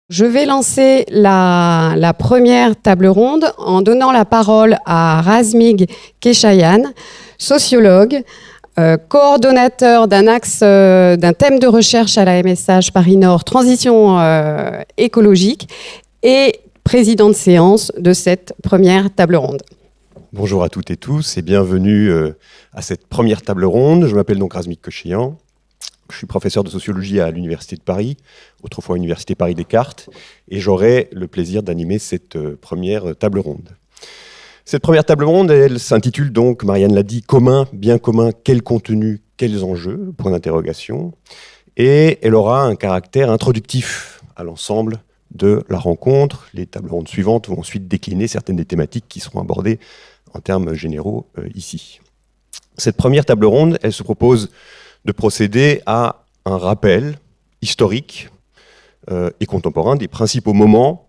Je vais lancer la première table ronde en donnant la parole à Razmig Keshayan, sociologue, coordonnateur d'un thème de recherche à la MSH Paris Nord, transition écologique, et président de séance de cette première table ronde. Bonjour à toutes et tous et bienvenue à cette première table ronde. Je m'appelle donc Razmig Keshayan. Je suis professeur de sociologie à l'Université de Paris, autrefois Université Paris-Descartes, et j'aurai le plaisir d'animer cette première table ronde. Cette première table ronde, elle s'intitule donc, Marianne l'a dit, commun, bien commun, quel contenu, quels enjeux, point d'interrogation, et elle aura un caractère introductif à l'ensemble de la rencontre. Les tables rondes suivantes vont ensuite décliner certaines des thématiques qui seront abordées en termes généraux ici. Cette première table ronde, elle se propose de procéder à un rappel historique et contemporain des principaux moments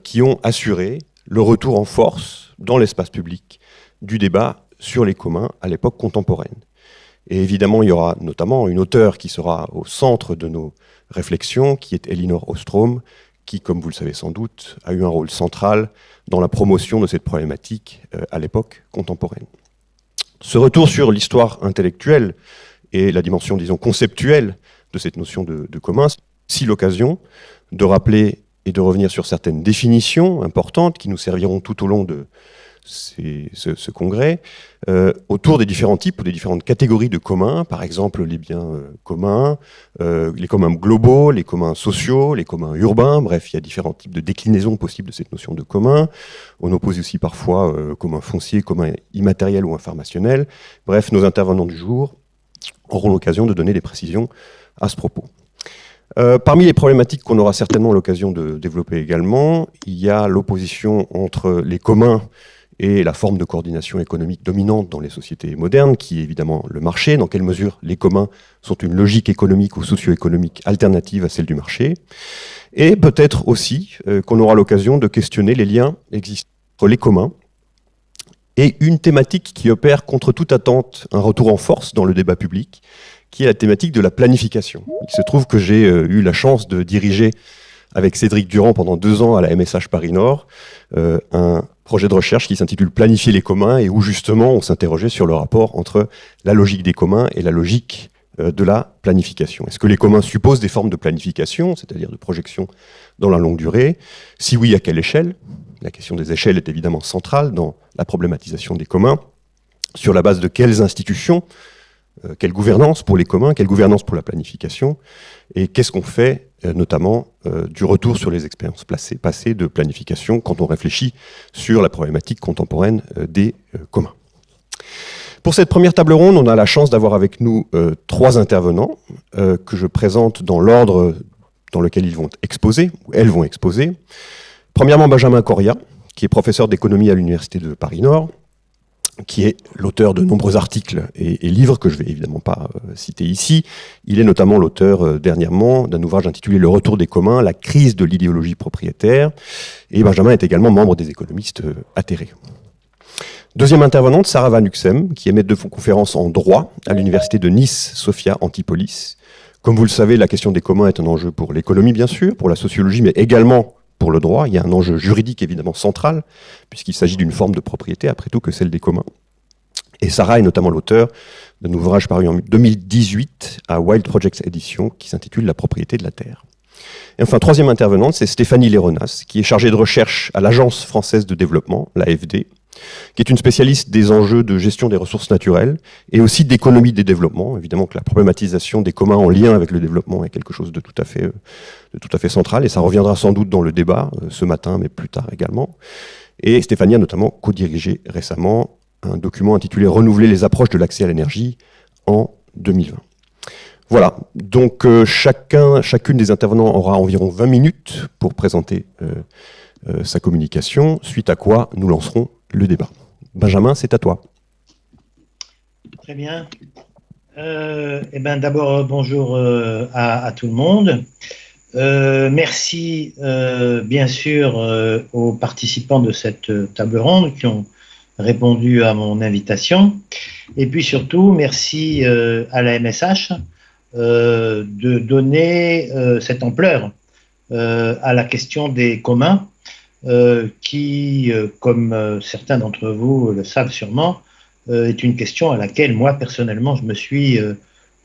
qui ont assuré le retour en force dans l'espace public du débat sur les communs à l'époque contemporaine. Et évidemment, il y aura notamment une auteure qui sera au centre de nos réflexions, qui est Elinor Ostrom, qui, comme vous le savez sans doute, a eu un rôle central dans la promotion de cette problématique à l'époque contemporaine. Ce retour sur l'histoire intellectuelle et la dimension, disons, conceptuelle de cette notion de commun, c'est l'occasion de rappeler et de revenir sur certaines définitions importantes qui nous serviront tout au long de ce congrès, autour des différents types ou des différentes catégories de communs, par exemple les biens communs, les communs globaux, les communs sociaux, les communs urbains, bref, il y a différents types de déclinaisons possibles de cette notion de commun. On oppose aussi parfois commun foncier, commun immatériel ou informationnel. Bref, nos intervenants du jour auront l'occasion de donner des précisions à ce propos. Parmi les problématiques qu'on aura certainement l'occasion de développer également, il y a l'opposition entre les communs et la forme de coordination économique dominante dans les sociétés modernes, qui est évidemment le marché, dans quelle mesure les communs sont une logique économique ou socio-économique alternative à celle du marché, et peut-être aussi qu'on aura l'occasion de questionner les liens existants entre les communs et une thématique qui opère contre toute attente un retour en force dans le débat public, qui est la thématique de la planification. Il se trouve que j'ai eu la chance de diriger avec Cédric Durand pendant 2 ans à la MSH Paris Nord un projet de recherche qui s'intitule Planifier les communs, et où justement on s'interrogeait sur le rapport entre la logique des communs et la logique de la planification. Est-ce que les communs supposent des formes de planification, c'est-à-dire de projection dans la longue durée? Si oui, à quelle échelle? La question des échelles est évidemment centrale dans la problématisation des communs. Sur la base de quelles institutions, quelle gouvernance pour les communs, quelle gouvernance pour la planification, et qu'est-ce qu'on fait notamment du retour sur les expériences passées de planification quand on réfléchit sur la problématique contemporaine des communs. Pour cette première table ronde, on a la chance d'avoir avec nous 3 intervenants que je présente dans l'ordre dans lequel ils vont exposer, ou elles vont exposer. Premièrement, Benjamin Coria, qui est professeur d'économie à l'Université de Paris Nord, qui est l'auteur de nombreux articles et livres que je ne vais évidemment pas citer ici. Il est notamment l'auteur dernièrement d'un ouvrage intitulé « Le retour des communs, la crise de l'idéologie propriétaire ». Et Benjamin est également membre des économistes atterrés. Deuxième intervenante, Sarah Van Uxem, qui est maître de conférence en droit à l'Université de Nice, Sophia Antipolis. Comme vous le savez, la question des communs est un enjeu pour l'économie, bien sûr, pour la sociologie, mais également pour le droit. Il y a un enjeu juridique évidemment central, puisqu'il s'agit d'une forme de propriété, après tout, que celle des communs. Et Sarah est notamment l'auteur d'un ouvrage paru en 2018 à Wild Projects Éditions, qui s'intitule « La propriété de la terre ». Et enfin, troisième intervenante, c'est Stéphanie Léronas, qui est chargée de recherche à l'Agence française de développement, l'AFD, qui est une spécialiste des enjeux de gestion des ressources naturelles et aussi d'économie des développements. Évidemment que la problématisation des communs en lien avec le développement est quelque chose de tout à fait central, et ça reviendra sans doute dans le débat ce matin, mais plus tard également. Et Stéphanie a notamment co-dirigé récemment un document intitulé « Renouveler les approches de l'accès à l'énergie » en 2020. Voilà, donc chacune des intervenants aura environ 20 minutes pour présenter sa communication, suite à quoi nous lancerons le débat. Benjamin, c'est à toi. Très bien. D'abord, bonjour à tout le monde. Merci bien sûr aux participants de cette table ronde qui ont répondu à mon invitation. Et puis surtout, merci à la MSH de donner cette ampleur à la question des communs, qui, comme certains d'entre vous le savent sûrement, est une question à laquelle moi personnellement je me suis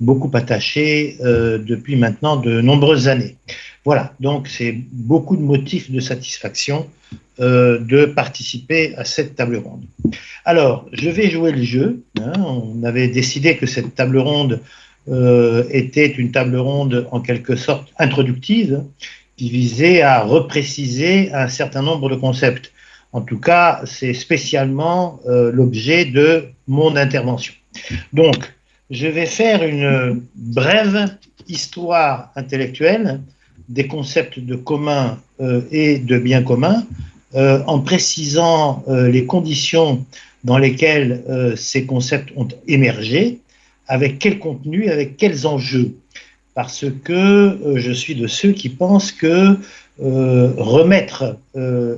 beaucoup attaché depuis maintenant de nombreuses années. Voilà, donc c'est beaucoup de motifs de satisfaction de participer à cette table ronde. Alors, je vais jouer le jeu. On avait décidé que cette table ronde était une table ronde en quelque sorte introductive, qui visait à repréciser un certain nombre de concepts. En tout cas, c'est spécialement l'objet de mon intervention. Donc, je vais faire une brève histoire intellectuelle des concepts de commun et de bien commun, en précisant les conditions dans lesquelles ces concepts ont émergé, avec quel contenu, avec quels enjeux. Parce que je suis de ceux qui pensent que remettre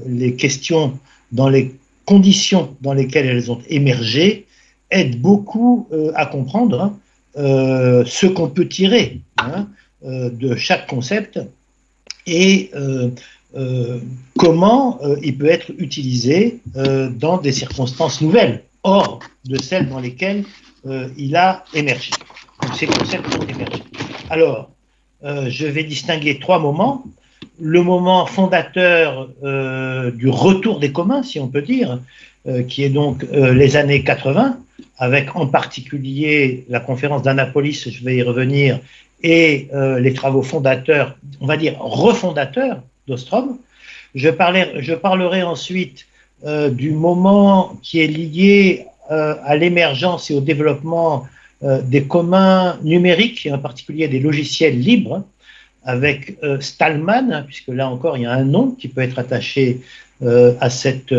les questions dans les conditions dans lesquelles elles ont émergé aide beaucoup à comprendre ce qu'on peut tirer de chaque concept et comment il peut être utilisé dans des circonstances nouvelles, hors de celles dans lesquelles il a émergé. Donc, ces concepts ont émergé. Alors, je vais distinguer trois moments. Le moment fondateur du retour des communs, si on peut dire, qui est donc les années 80, avec en particulier la conférence d'Annapolis, je vais y revenir, et les travaux fondateurs, on va dire refondateurs d'Ostrom. Je parlerai ensuite du moment qui est lié à l'émergence et au développement des communs numériques, et en particulier des logiciels libres, avec Stallman, puisque là encore il y a un nom qui peut être attaché à cette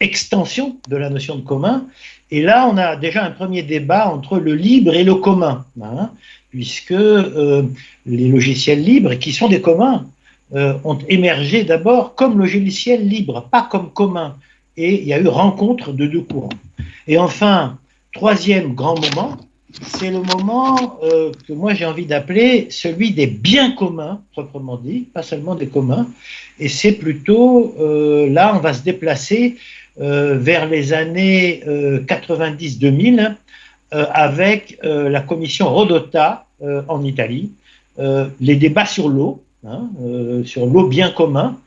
extension de la notion de commun. Et là, on a déjà un premier débat entre le libre et le commun, puisque les logiciels libres, qui sont des communs, ont émergé d'abord comme logiciels libres, pas comme communs. Et il y a eu rencontre de deux courants. Et enfin, troisième grand moment, c'est le moment que moi j'ai envie d'appeler celui des biens communs, proprement dit, pas seulement des communs. Et c'est plutôt, là, on va se déplacer vers les années 90-2000 avec la commission Rodotà en Italie, les débats sur l'eau bien commun,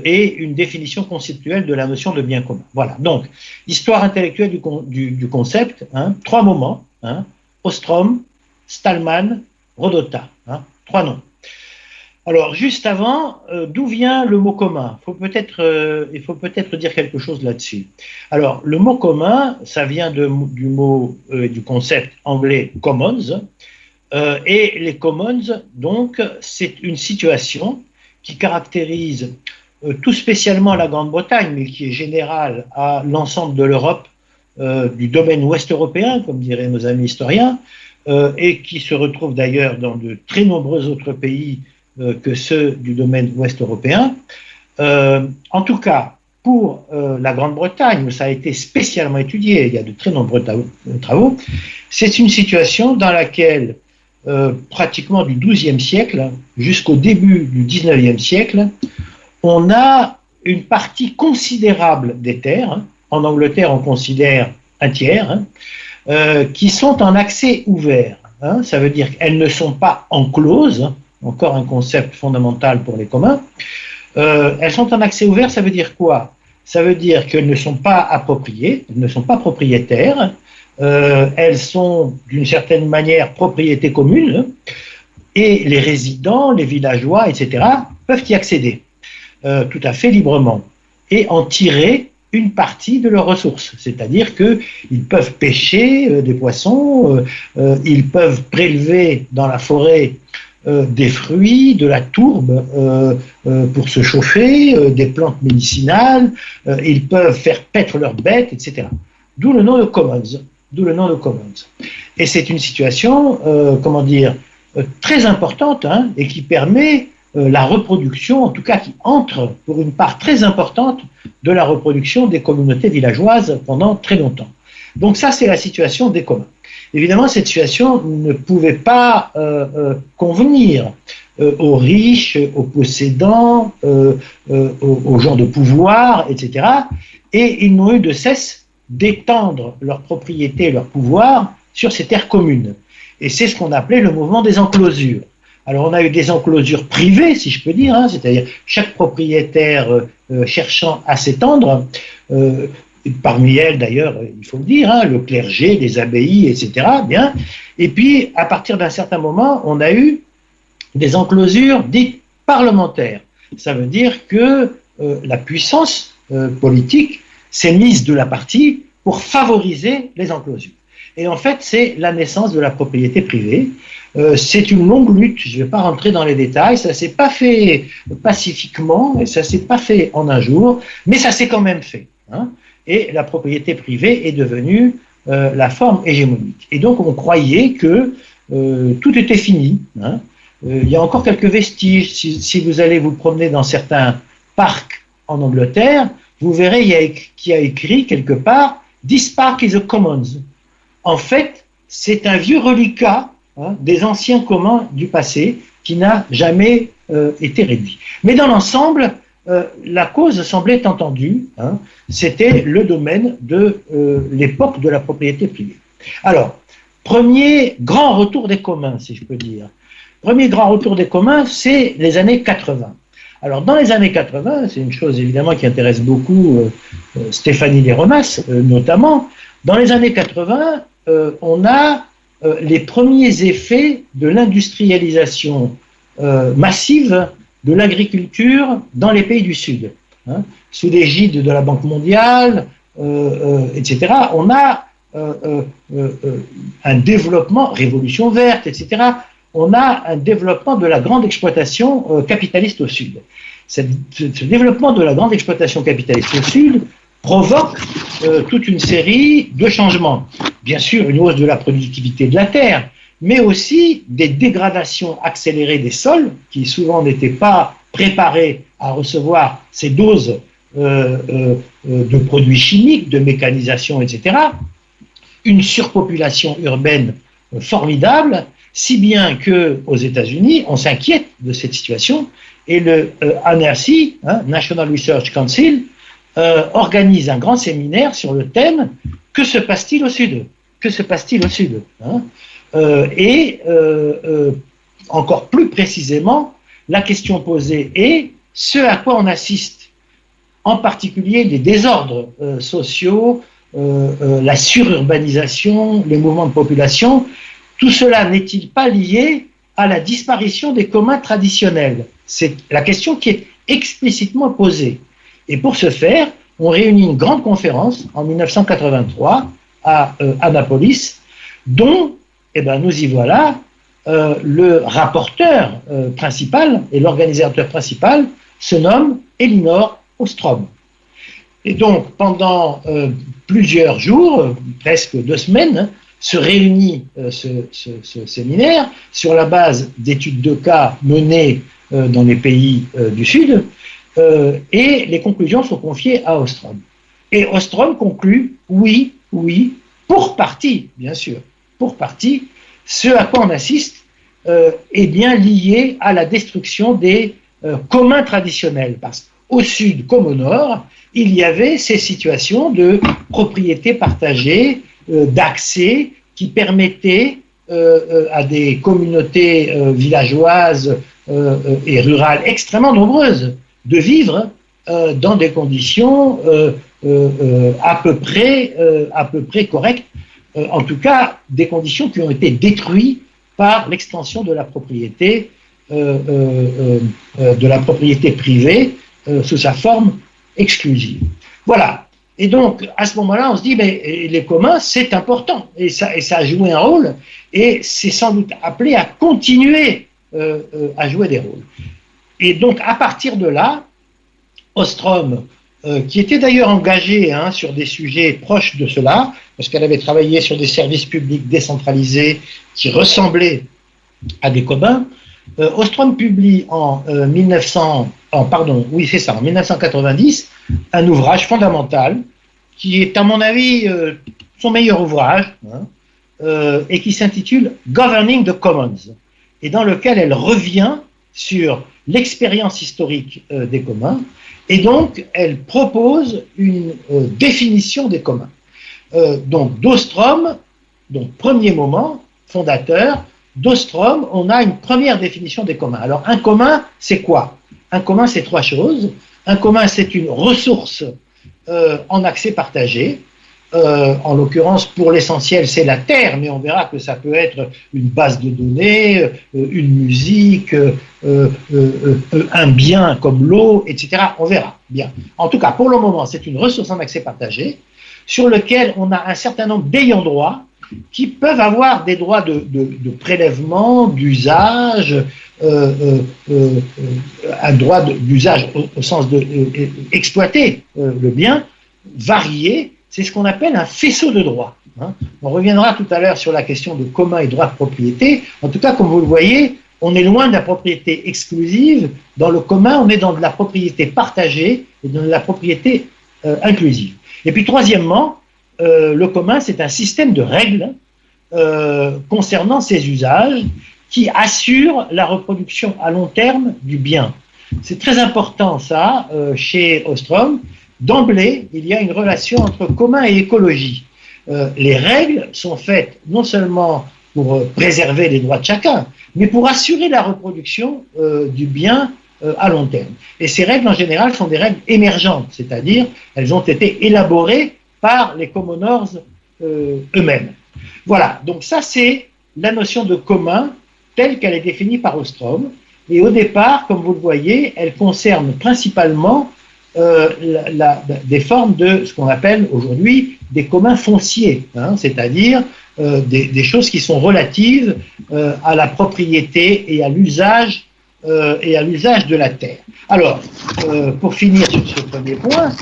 et une définition conceptuelle de la notion de bien commun. Voilà, donc, histoire intellectuelle du concept, trois moments, Ostrom, Stallman, Rodotà, trois noms. Alors, juste avant, d'où vient le mot commun ? Il faut peut-être dire quelque chose là-dessus. Alors, le mot commun, ça vient du mot, du concept anglais commons, et les commons, donc, c'est une situation qui caractérise tout spécialement la Grande-Bretagne, mais qui est générale à l'ensemble de l'Europe, du domaine ouest européen, comme diraient nos amis historiens, et qui se retrouve d'ailleurs dans de très nombreux autres pays que ceux du domaine ouest européen. En tout cas, pour la Grande-Bretagne, où ça a été spécialement étudié, il y a de très nombreux travaux, c'est une situation dans laquelle, pratiquement du XIIe siècle jusqu'au début du XIXe siècle, on a une partie considérable des terres, en Angleterre on considère un tiers, qui sont en accès ouvert. Ça veut dire qu'elles ne sont pas encloses, encore un concept fondamental pour les communs. Elles sont en accès ouvert, ça veut dire quoi ? Ça veut dire qu'elles ne sont pas appropriées, elles ne sont pas propriétaires, elles sont d'une certaine manière propriété commune, et les résidents, les villageois, etc., peuvent y accéder tout à fait librement et en tirer une partie de leurs ressources. C'est-à-dire qu'ils peuvent pêcher des poissons, ils peuvent prélever dans la forêt des fruits, de la tourbe pour se chauffer, des plantes médicinales, ils peuvent faire paître leurs bêtes, etc. D'où le nom de commons. Et c'est une situation, très importante, et qui permet la reproduction, en tout cas qui entre pour une part très importante de la reproduction des communautés villageoises pendant très longtemps. Donc ça, c'est la situation des communs. Évidemment, cette situation ne pouvait pas convenir aux riches, aux possédants, aux gens de pouvoir, etc. Et ils n'ont eu de cesse d'étendre leur propriété et leur pouvoir sur ces terres communes. Et c'est ce qu'on appelait le mouvement des enclosures. Alors on a eu des enclosures privées, si je peux dire, hein, c'est-à-dire chaque propriétaire cherchant à s'étendre, parmi elles d'ailleurs, il faut le dire, hein, le clergé, les abbayes, etc. Bien. Et puis à partir d'un certain moment, on a eu des enclosures dites parlementaires. Ça veut dire que la puissance politique s'est mise de la partie pour favoriser les enclosures. Et en fait, c'est la naissance de la propriété privée. C'est une longue lutte, je ne vais pas rentrer dans les détails, ça ne s'est pas fait pacifiquement, et ça ne s'est pas fait en un jour, mais ça s'est quand même fait. Hein. Et la propriété privée est devenue la forme hégémonique. Et donc on croyait que tout était fini. Hein. Il y a encore quelques vestiges. Si vous allez vous promener dans certains parcs en Angleterre, vous verrez qu'il y a écrit quelque part « This park is a commons ». En fait, c'est un vieux reliquat des anciens communs du passé qui n'a jamais été réduit. Mais dans l'ensemble, la cause semblait entendue. Hein, c'était le domaine de l'époque de la propriété privée. Alors, premier grand retour des communs, si je peux dire. Premier grand retour des communs, c'est les années 80. Alors, dans les années 80, c'est une chose évidemment qui intéresse beaucoup Stéphanie Léromas, notamment. Dans les années 80, on a les premiers effets de l'industrialisation massive de l'agriculture dans les pays du Sud. Hein, sous l'égide de la Banque mondiale, etc., on a un développement, révolution verte, etc., on a un développement de la grande exploitation capitaliste au Sud. Ce développement de la grande exploitation capitaliste au Sud provoque toute une série de changements. Bien sûr, une hausse de la productivité de la terre, mais aussi des dégradations accélérées des sols, qui souvent n'étaient pas préparés à recevoir ces doses de produits chimiques, de mécanisation, etc. Une surpopulation urbaine formidable, si bien qu'aux États-Unis, on s'inquiète de cette situation, et le NRC, National Research Council, organise un grand séminaire sur le thème « Que se passe-t-il au Sud ?» Que se passe-t-il au Sud, hein? Encore plus précisément, la question posée est ce à quoi on assiste, en particulier les désordres sociaux, la sururbanisation, les mouvements de population, tout cela n'est-il pas lié à la disparition des communs traditionnels? C'est la question qui est explicitement posée. Et pour ce faire, on réunit une grande conférence en 1983 à Annapolis, dont, nous y voilà, le rapporteur principal et l'organisateur principal se nomme Elinor Ostrom. Et donc, pendant plusieurs jours, presque 2 semaines, se réunit ce séminaire sur la base d'études de cas menées dans les pays du Sud, et les conclusions sont confiées à Ostrom. Et Ostrom conclut, oui, pour partie, bien sûr, pour partie, ce à quoi on assiste est bien lié à la destruction des communs traditionnels. Parce qu'au sud comme au nord, il y avait ces situations de propriété partagée, d'accès, qui permettaient à des communautés villageoises et rurales extrêmement nombreuses de vivre dans des conditions à peu près correctes, en tout cas des conditions qui ont été détruites par l'extension de la propriété privée sous sa forme exclusive. Voilà. Et donc, à ce moment-là, on se dit, mais les communs, c'est important, et ça a joué un rôle, et c'est sans doute appelé à continuer à jouer des rôles. Et donc, à partir de là, Ostrom, qui était d'ailleurs engagée sur des sujets proches de cela, parce qu'elle avait travaillé sur des services publics décentralisés qui ressemblaient à des communs, Ostrom publie en 1990 un ouvrage fondamental qui est, à mon avis, son meilleur ouvrage, et qui s'intitule Governing the Commons, et dans lequel elle revient sur l'expérience historique des communs, et donc elle propose une définition des communs. Donc d'Ostrom, donc premier moment fondateur, d'Ostrom, on a une première définition des communs. Alors un commun, c'est quoi? Un commun, c'est trois choses. Un commun, c'est une ressource en accès partagé. En l'occurrence, pour l'essentiel, c'est la terre, mais on verra que ça peut être une base de données, une musique, un bien comme l'eau, etc. On verra. Bien. En tout cas, pour le moment, c'est une ressource en accès partagé sur lequel on a un certain nombre d'ayants droit qui peuvent avoir des droits de prélèvement, d'usage, un droit d'usage au sens de exploiter le bien, varié. C'est ce qu'on appelle un faisceau de droits. On reviendra tout à l'heure sur la question de commun et droit de propriété. En tout cas, comme vous le voyez, on est loin de la propriété exclusive. Dans le commun, on est dans de la propriété partagée et de la propriété inclusive. Et puis, troisièmement, le commun, c'est un système de règles concernant ses usages qui assure la reproduction à long terme du bien. C'est très important, ça, chez Ostrom. D'emblée, il y a une relation entre commun et écologie. Les règles sont faites non seulement pour préserver les droits de chacun, mais pour assurer la reproduction du bien à long terme. Et ces règles, en général, sont des règles émergentes, c'est-à-dire elles ont été élaborées par les commoners eux-mêmes. Voilà, donc ça c'est la notion de commun telle qu'elle est définie par Ostrom. Et au départ, comme vous le voyez, elle concerne principalement des formes de ce qu'on appelle aujourd'hui des communs fonciers, c'est-à-dire des choses qui sont relatives à la propriété et à l'usage de la terre. Alors, pour finir sur ce premier point,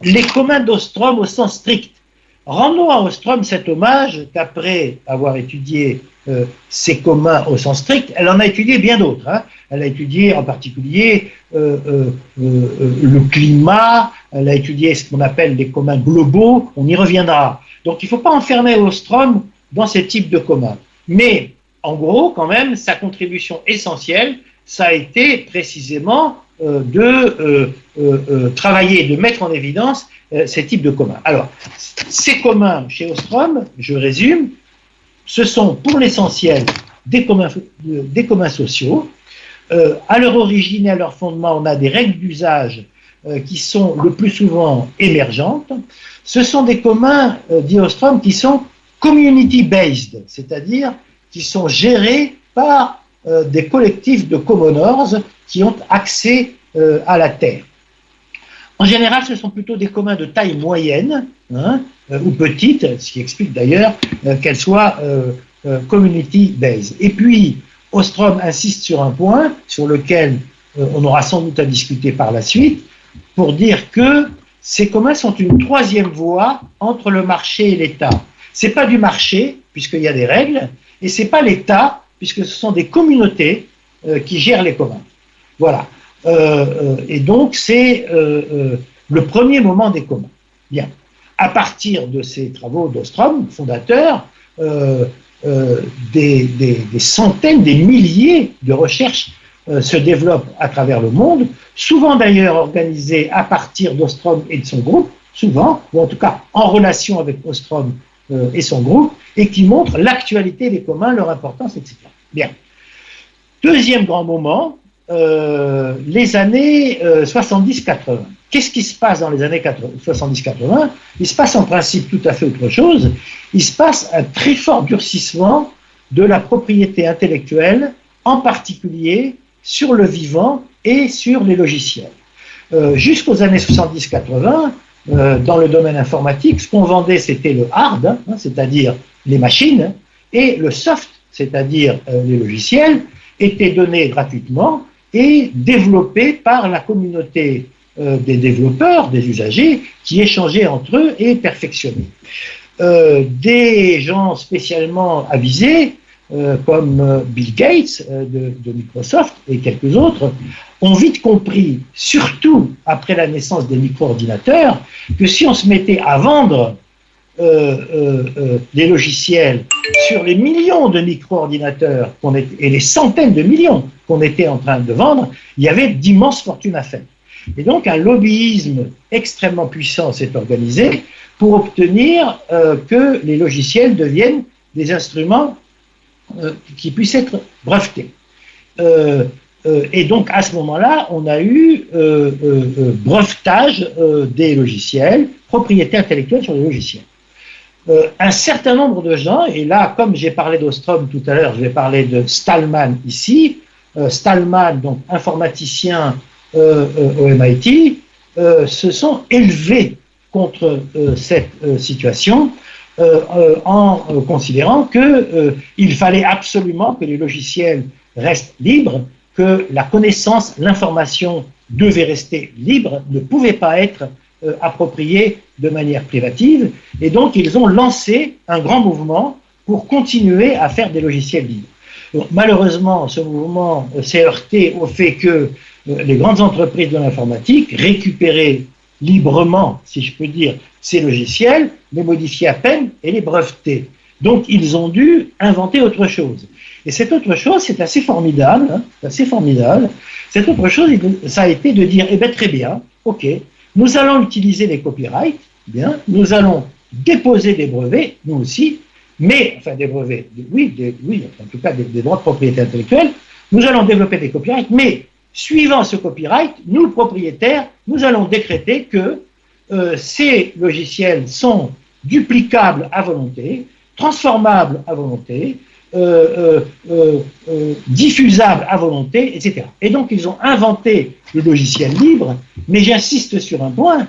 les communs d'Ostrom au sens strict. Rendons à Ostrom cet hommage qu'après avoir étudié ces communs au sens strict, elle en a étudié bien d'autres. Elle a étudié en particulier le climat, elle a étudié ce qu'on appelle les communs globaux, on y reviendra. Donc il ne faut pas enfermer Ostrom dans ces types de communs. Mais en gros, quand même, sa contribution essentielle, ça a été précisément de travailler, de mettre en évidence ces types de communs. Alors, ces communs chez Ostrom, je résume, ce sont pour l'essentiel des communs sociaux. À leur origine et à leur fondement, on a des règles d'usage qui sont le plus souvent émergentes. Ce sont des communs, dit Ostrom, qui sont community-based, c'est-à-dire qui sont gérés par des collectifs de commoners qui ont accès à la terre. En général, ce sont plutôt des communs de taille moyenne ou petite, ce qui explique d'ailleurs qu'elles soient community-based. Et puis, Ostrom insiste sur un point sur lequel on aura sans doute à discuter par la suite, pour dire que ces communs sont une troisième voie entre le marché et l'État. Ce n'est pas du marché, puisqu'il y a des règles, et ce n'est pas l'État, puisque ce sont des communautés qui gèrent les communs. Voilà. Et donc, c'est le premier moment des communs. Bien. À partir de ces travaux d'Ostrom, fondateur, des centaines, des milliers de recherches se développent à travers le monde, souvent d'ailleurs organisées à partir d'Ostrom et de son groupe, souvent, ou en tout cas en relation avec Ostrom et son groupe, et qui montrent l'actualité des communs, leur importance, etc. Bien. Deuxième grand moment, les années 70-80. Qu'est-ce qui se passe dans les années 70-80 ? Il se passe en principe tout à fait autre chose. Il se passe un très fort durcissement de la propriété intellectuelle, en particulier sur le vivant et sur les logiciels. Jusqu'aux années 70-80, dans le domaine informatique, ce qu'on vendait, c'était le hard, c'est-à-dire les machines, et le soft, c'est-à-dire les logiciels, étaient donnés gratuitement et développés par la communauté des développeurs, des usagers, qui échangeaient entre eux et perfectionnaient. Des gens spécialement avisés, comme Bill Gates de Microsoft et quelques autres, ont vite compris, surtout après la naissance des micro-ordinateurs, que si on se mettait à vendre les logiciels sur les millions de micro-ordinateurs et les centaines de millions qu'on était en train de vendre, il y avait d'immenses fortunes à faire. Et donc un lobbyisme extrêmement puissant s'est organisé pour obtenir que les logiciels deviennent des instruments qui puissent être brevetés. Et donc à ce moment-là, on a eu brevetage des logiciels, propriété intellectuelle sur les logiciels. Un certain nombre de gens, et là, comme j'ai parlé d'Ostrom tout à l'heure, je vais parler de Stallman ici. Stallman, donc informaticien au MIT, se sont élevés contre cette situation en considérant qu'il fallait absolument que les logiciels restent libres, que la connaissance, l'information devait rester libre, ne pouvait pas être appropriée de manière privative, et donc ils ont lancé un grand mouvement pour continuer à faire des logiciels libres. Donc, malheureusement, ce mouvement s'est heurté au fait que les grandes entreprises de l'informatique récupéraient librement, si je peux dire, ces logiciels, les modifier à peine et les breveter. Donc ils ont dû inventer autre chose. Et cette autre chose, c'est assez formidable, hein, assez formidable. Cette autre chose, ça a été de dire, eh bien très bien, ok, nous allons utiliser les copyrights, bien, nous allons déposer des brevets, nous aussi, mais, enfin des brevets, oui, en tout cas des droits de propriété intellectuelle, nous allons développer des copyrights, mais suivant ce copyright, nous, le propriétaire, nous allons décréter que ces logiciels sont duplicables à volonté, transformables à volonté, diffusables à volonté, etc. Et donc, ils ont inventé le logiciel libre, mais j'insiste sur un point,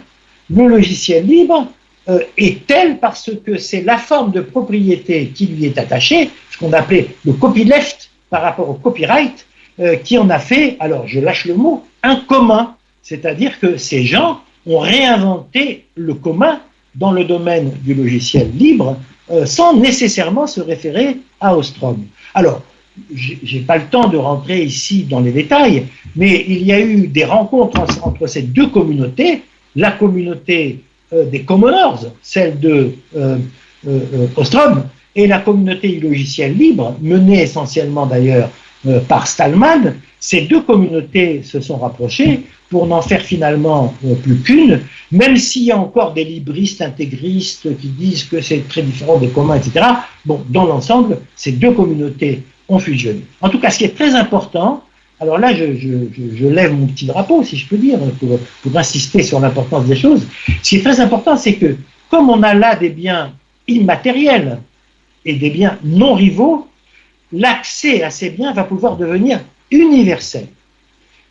le logiciel libre est tel parce que c'est la forme de propriété qui lui est attachée, ce qu'on appelait le copyleft par rapport au copyright, qui en a fait, alors je lâche le mot, un commun. C'est-à-dire que ces gens ont réinventé le commun dans le domaine du logiciel libre sans nécessairement se référer à Ostrom. Alors, je n'ai pas le temps de rentrer ici dans les détails, mais il y a eu des rencontres entre ces deux communautés, la communauté des commoners, celle de Ostrom, et la communauté du logiciel libre, menée essentiellement d'ailleurs par Stallman. Ces deux communautés se sont rapprochées pour n'en faire finalement plus qu'une, même s'il y a encore des libristes intégristes qui disent que c'est très différent des communs, etc. Bon, dans l'ensemble, ces deux communautés ont fusionné. En tout cas, ce qui est très important, alors là, je lève mon petit drapeau, si je peux dire, pour insister sur l'importance des choses. Ce qui est très important, c'est que, comme on a là des biens immatériels et des biens non rivaux, l'accès à ces biens va pouvoir devenir universel.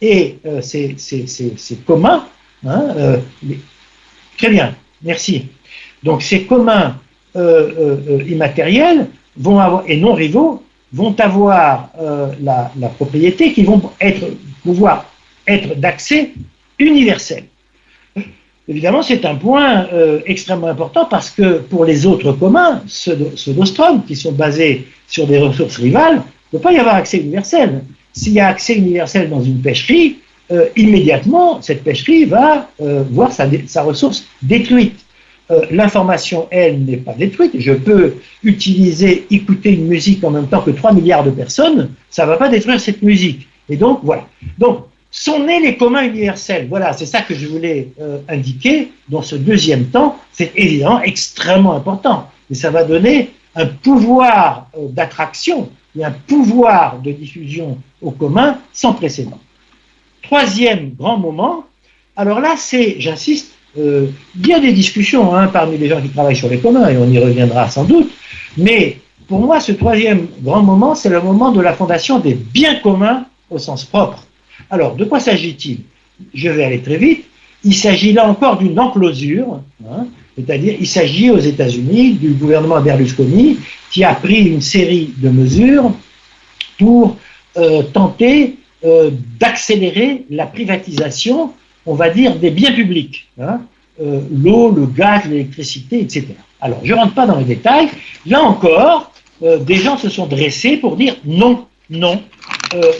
Et c'est commun, hein, très bien, merci. Donc ces communs immatériels vont avoir, et non rivaux vont avoir la propriété qui vont pouvoir être d'accès universel. Évidemment, c'est un point extrêmement important parce que pour les autres communs, ceux d'Ostrom, qui sont basés sur des ressources rivales, il ne peut pas y avoir accès universel. S'il y a accès universel dans une pêcherie, immédiatement, cette pêcherie va voir sa ressource détruite. L'information, elle, n'est pas détruite. Je peux écouter une musique en même temps que 3 milliards de personnes, ça ne va pas détruire cette musique. Et donc, voilà. Donc, sont nés les communs universels. Voilà, c'est ça que je voulais indiquer dans ce deuxième temps. C'est évidemment extrêmement important. Et ça va donner un pouvoir d'attraction et un pouvoir de diffusion au commun sans précédent. Troisième grand moment, alors là, j'insiste, il y a des discussions parmi les gens qui travaillent sur les communs, et on y reviendra sans doute, mais pour moi, ce troisième grand moment, c'est le moment de la fondation des biens communs au sens propre. Alors, de quoi s'agit-il? Je vais aller très vite. Il s'agit là encore d'une enclosure, c'est-à-dire il s'agit aux États-Unis du gouvernement Berlusconi qui a pris une série de mesures pour tenter d'accélérer la privatisation, on va dire, des biens publics, l'eau, le gaz, l'électricité, etc. Alors, je ne rentre pas dans les détails. Là encore, des gens se sont dressés pour dire non, non.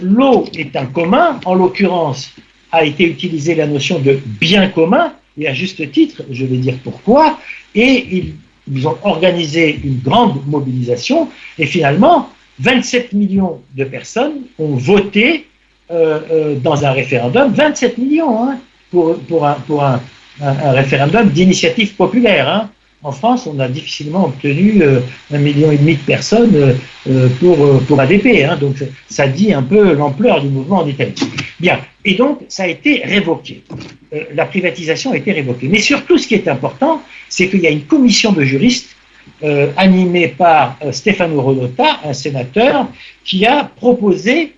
L'eau est un commun, en l'occurrence a été utilisée la notion de bien commun, et à juste titre, je vais dire pourquoi, et Ils ont organisé une grande mobilisation et finalement, 27 millions de personnes ont voté dans un référendum, 27 millions pour un référendum d'initiative populaire. En France, on a difficilement obtenu 1,5 million de personnes pour ADP. Donc, ça dit un peu l'ampleur du mouvement en Italie. Bien. Et donc, ça a été révoqué. La privatisation a été révoquée. Mais surtout, ce qui est important, c'est qu'il y a une commission de juristes animée par Stefano Rodotà, un sénateur, qui a proposé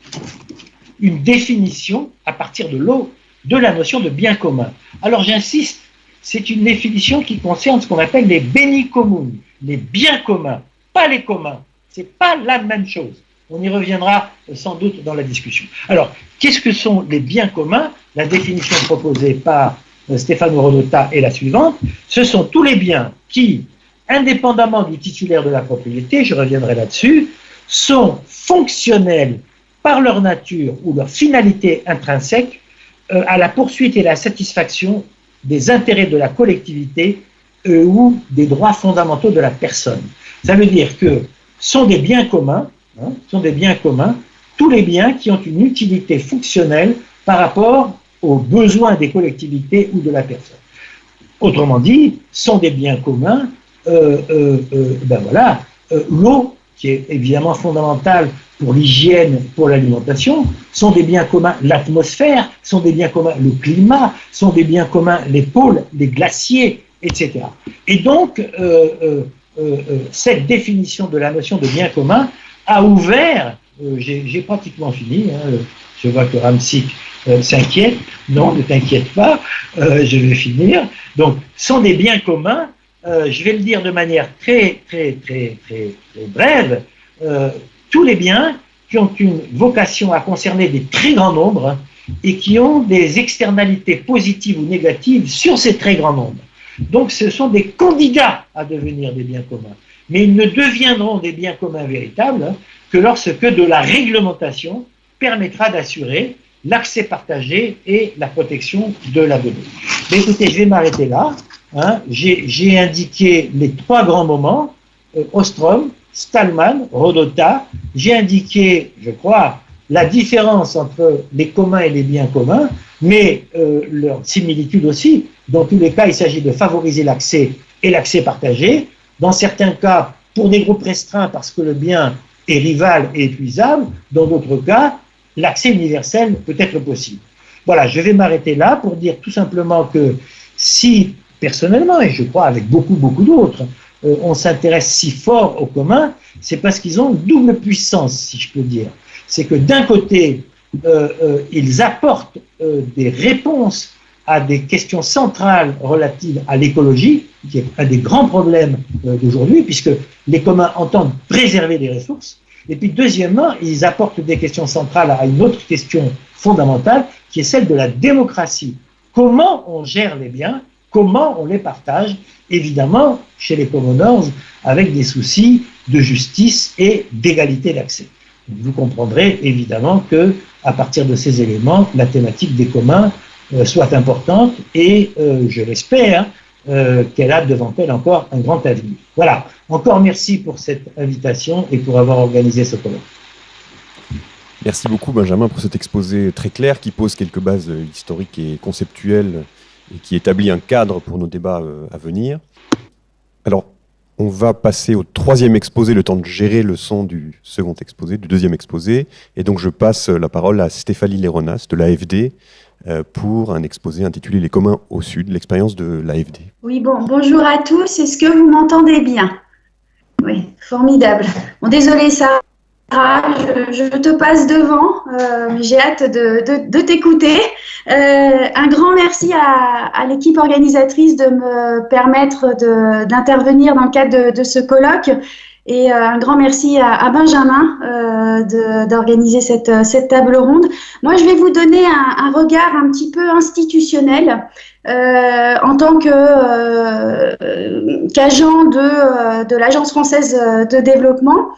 une définition à partir de la notion de bien commun. Alors, j'insiste, c'est une définition qui concerne ce qu'on appelle les beni comuni, les biens communs, pas les communs. Ce n'est pas la même chose. On y reviendra sans doute dans la discussion. Alors, qu'est-ce que sont les biens communs? La définition proposée par Stefano Rodotà est la suivante. Ce sont tous les biens qui, indépendamment du titulaire de la propriété, je reviendrai là-dessus, sont fonctionnels par leur nature ou leur finalité intrinsèque à la poursuite et la satisfaction des intérêts de la collectivité ou des droits fondamentaux de la personne. Ça veut dire que sont des biens communs, tous les biens qui ont une utilité fonctionnelle par rapport aux besoins des collectivités ou de la personne. Autrement dit, sont des biens communs, l'eau, qui est évidemment fondamentale pour l'hygiène, pour l'alimentation, sont des biens communs l'atmosphère, sont des biens communs le climat, sont des biens communs les pôles, les glaciers, etc. Et donc, cette définition de la notion de bien commun a ouvert, j'ai pratiquement fini, je vois que Ramsik s'inquiète, non, ne t'inquiète pas, je vais finir. Donc, sont des biens communs, je vais le dire de manière très brève, tous les biens qui ont une vocation à concerner des très grands nombres et qui ont des externalités positives ou négatives sur ces très grands nombres. Donc ce sont des candidats à devenir des biens communs. Mais ils ne deviendront des biens communs véritables que lorsque de la réglementation permettra d'assurer l'accès partagé et la protection de la donnée. Mais écoutez, je vais m'arrêter là. J'ai indiqué les trois grands moments, Ostrom, Stallman, Rodotà. J'ai indiqué, je crois, la différence entre les communs et les biens communs, mais leur similitude aussi. Dans tous les cas, il s'agit de favoriser l'accès et l'accès partagé. Dans certains cas, pour des groupes restreints, parce que le bien est rival et épuisable. Dans d'autres cas, l'accès universel peut être possible. Voilà, je vais m'arrêter là pour dire tout simplement que si, personnellement, et je crois avec beaucoup d'autres, on s'intéresse si fort aux communs, c'est parce qu'ils ont une double puissance, si je peux dire. C'est que d'un côté, ils apportent des réponses à des questions centrales relatives à l'écologie, qui est un des grands problèmes d'aujourd'hui, puisque les communs entendent préserver les ressources. Et puis deuxièmement, ils apportent des questions centrales à une autre question fondamentale, qui est celle de la démocratie. Comment on gère les biens? Comment on les partage? Évidemment, chez les commoners, avec des soucis de justice et d'égalité d'accès. Vous comprendrez évidemment que, à partir de ces éléments, la thématique des communs soit importante et, je l'espère, qu'elle a devant elle encore un grand avenir. Voilà. Encore merci pour cette invitation et pour avoir organisé ce colloque. Merci beaucoup Benjamin pour cet exposé très clair qui pose quelques bases historiques et conceptuelles et qui établit un cadre pour nos débats à venir. Alors, on va passer au troisième exposé, le temps de gérer le son du second exposé, du deuxième exposé. Et donc, je passe la parole à Stéphanie Léronas de l'AFD pour un exposé intitulé « Les communs au Sud, l'expérience de l'AFD ». Oui, bonjour à tous. Est-ce que vous m'entendez bien? Oui, formidable. Bon, désolé Sarah, je te passe devant, mais j'ai hâte de t'écouter. Un grand merci à l'équipe organisatrice de me permettre d'intervenir dans le cadre de ce colloque. Et un grand merci à Benjamin d'organiser cette table ronde. Moi, je vais vous donner un regard un petit peu institutionnel en tant qu'agent de l'Agence française de développement.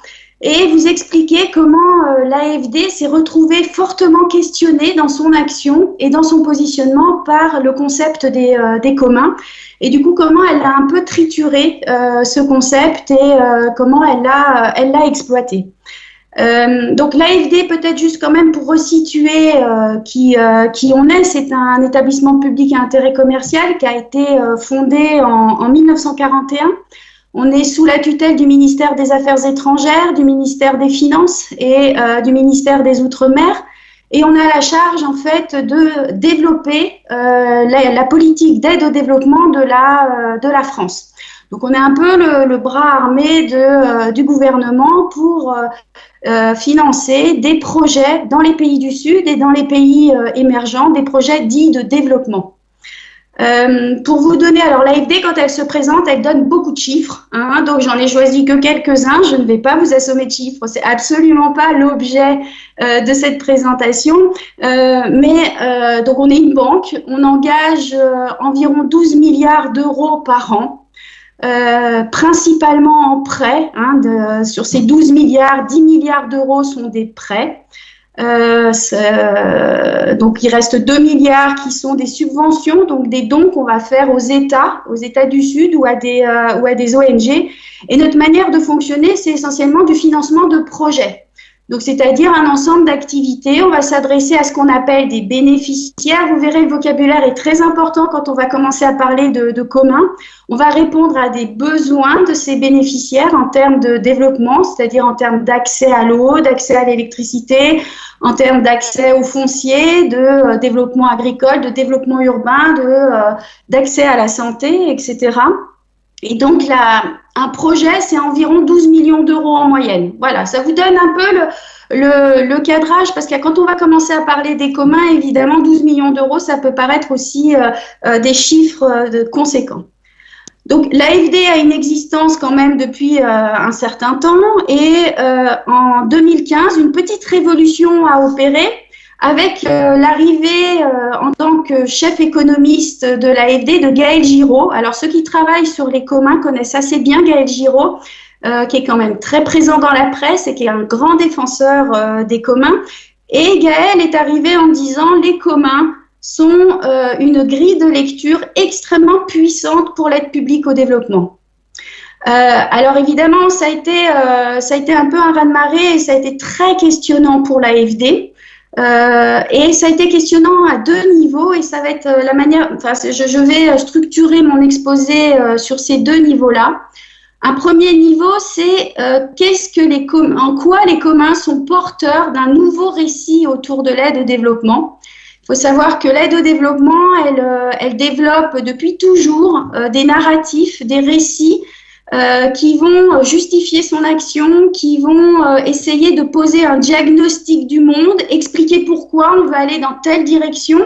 et vous expliquer comment l'AFD s'est retrouvée fortement questionnée dans son action et dans son positionnement par le concept des communs. Et du coup, comment elle a un peu trituré ce concept et comment elle l'a exploité. Donc l'AFD, peut-être juste quand même pour resituer qui on est, c'est un établissement public à intérêt commercial qui a été fondé en 1941. On est sous la tutelle du ministère des Affaires étrangères, du ministère des Finances et du ministère des Outre-mer. Et on a la charge, en fait, de développer la politique d'aide au développement de la France. Donc, on est un peu le bras armé du gouvernement pour financer des projets dans les pays du Sud et dans les pays émergents, des projets dits de développement. Pour vous donner, alors l'AFD, quand elle se présente, elle donne beaucoup de chiffres, hein, donc j'en ai choisi que quelques-uns, je ne vais pas vous assommer de chiffres, c'est absolument pas l'objet de cette présentation, donc on est une banque, on engage environ 12 milliards d'euros par an, principalement en prêts, hein, sur ces 12 milliards, 10 milliards d'euros sont des prêts. Donc il reste 2 milliards qui sont des subventions, donc des dons qu'on va faire aux États du Sud ou à des ONG. Et notre manière de fonctionner, c'est essentiellement du financement de projets. Donc c'est-à-dire un ensemble d'activités. On va s'adresser à ce qu'on appelle des bénéficiaires. Vous verrez, le vocabulaire est très important quand on va commencer à parler de commun. On va répondre à des besoins de ces bénéficiaires en termes de développement, c'est-à-dire en termes d'accès à l'eau, d'accès à l'électricité, en termes d'accès au foncier, de développement agricole, de développement urbain, d'accès à la santé, etc. Et donc, un projet, c'est environ 12 millions d'euros en moyenne. Voilà, ça vous donne un peu le cadrage, parce que quand on va commencer à parler des communs, évidemment, 12 millions d'euros, ça peut paraître aussi des chiffres conséquents. Donc, l'AFD a une existence quand même depuis un certain temps et en 2015, une petite révolution a opéré avec l'arrivée en tant que chef économiste de l'AFD de Gaël Giraud. Alors, ceux qui travaillent sur les communs connaissent assez bien Gaël Giraud, qui est quand même très présent dans la presse et qui est un grand défenseur des communs. Et Gaël est arrivé en disant « les communs sont une grille de lecture extrêmement puissante pour l'aide publique au développement ». Alors évidemment, ça a été un peu un raz-de-marée et ça a été très questionnant pour l'AFD. Et ça a été questionnant à deux niveaux et ça va être la manière, enfin, je vais structurer mon exposé sur ces deux niveaux-là. Un premier niveau, c'est en quoi les communs sont porteurs d'un nouveau récit autour de l'aide au développement. Il faut savoir que l'aide au développement, elle développe depuis toujours des narratifs, des récits qui vont justifier son action, qui vont essayer de poser un diagnostic du monde, expliquer pourquoi on veut aller dans telle direction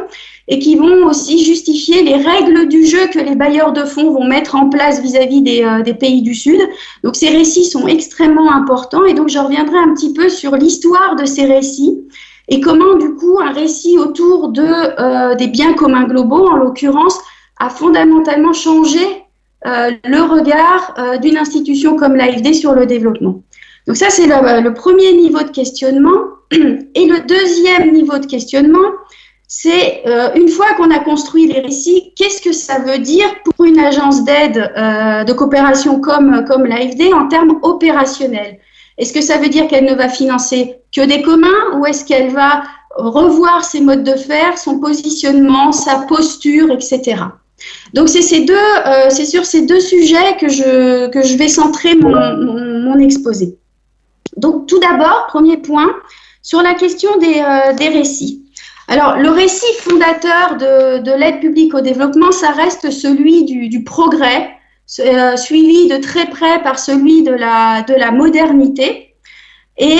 et qui vont aussi justifier les règles du jeu que les bailleurs de fonds vont mettre en place vis-à-vis des pays du Sud. Donc ces récits sont extrêmement importants et donc je reviendrai un petit peu sur l'histoire de ces récits et comment du coup un récit autour des biens communs globaux, en l'occurrence, a fondamentalement changé le regard d'une institution comme l'AFD sur le développement. Donc ça, c'est le premier niveau de questionnement. Et le deuxième niveau de questionnement, c'est une fois qu'on a construit les récits, qu'est-ce que ça veut dire pour une agence d'aide de coopération comme l'AFD en termes opérationnels? Est-ce que ça veut dire qu'elle ne va financer que des communs ou est-ce qu'elle va revoir ses modes de faire, son positionnement, sa posture, etc. Donc c'est sur ces deux sujets que je vais centrer mon exposé. Donc tout d'abord, premier point, sur la question des récits. Alors le récit fondateur de l'aide publique au développement, ça reste celui du progrès, suivi de très près par celui de la modernité. Et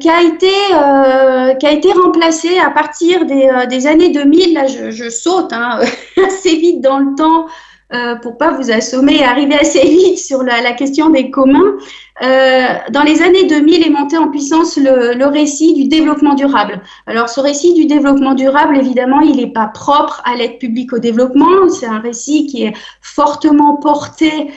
qui a été remplacé à partir des années 2000. Là, je saute assez vite dans le temps pour pas vous assommer et arriver assez vite sur la question des communs. Dans les années 2000 est monté en puissance le récit du développement durable. Alors ce récit du développement durable, évidemment, il n'est pas propre à l'aide publique au développement. C'est un récit qui est fortement porté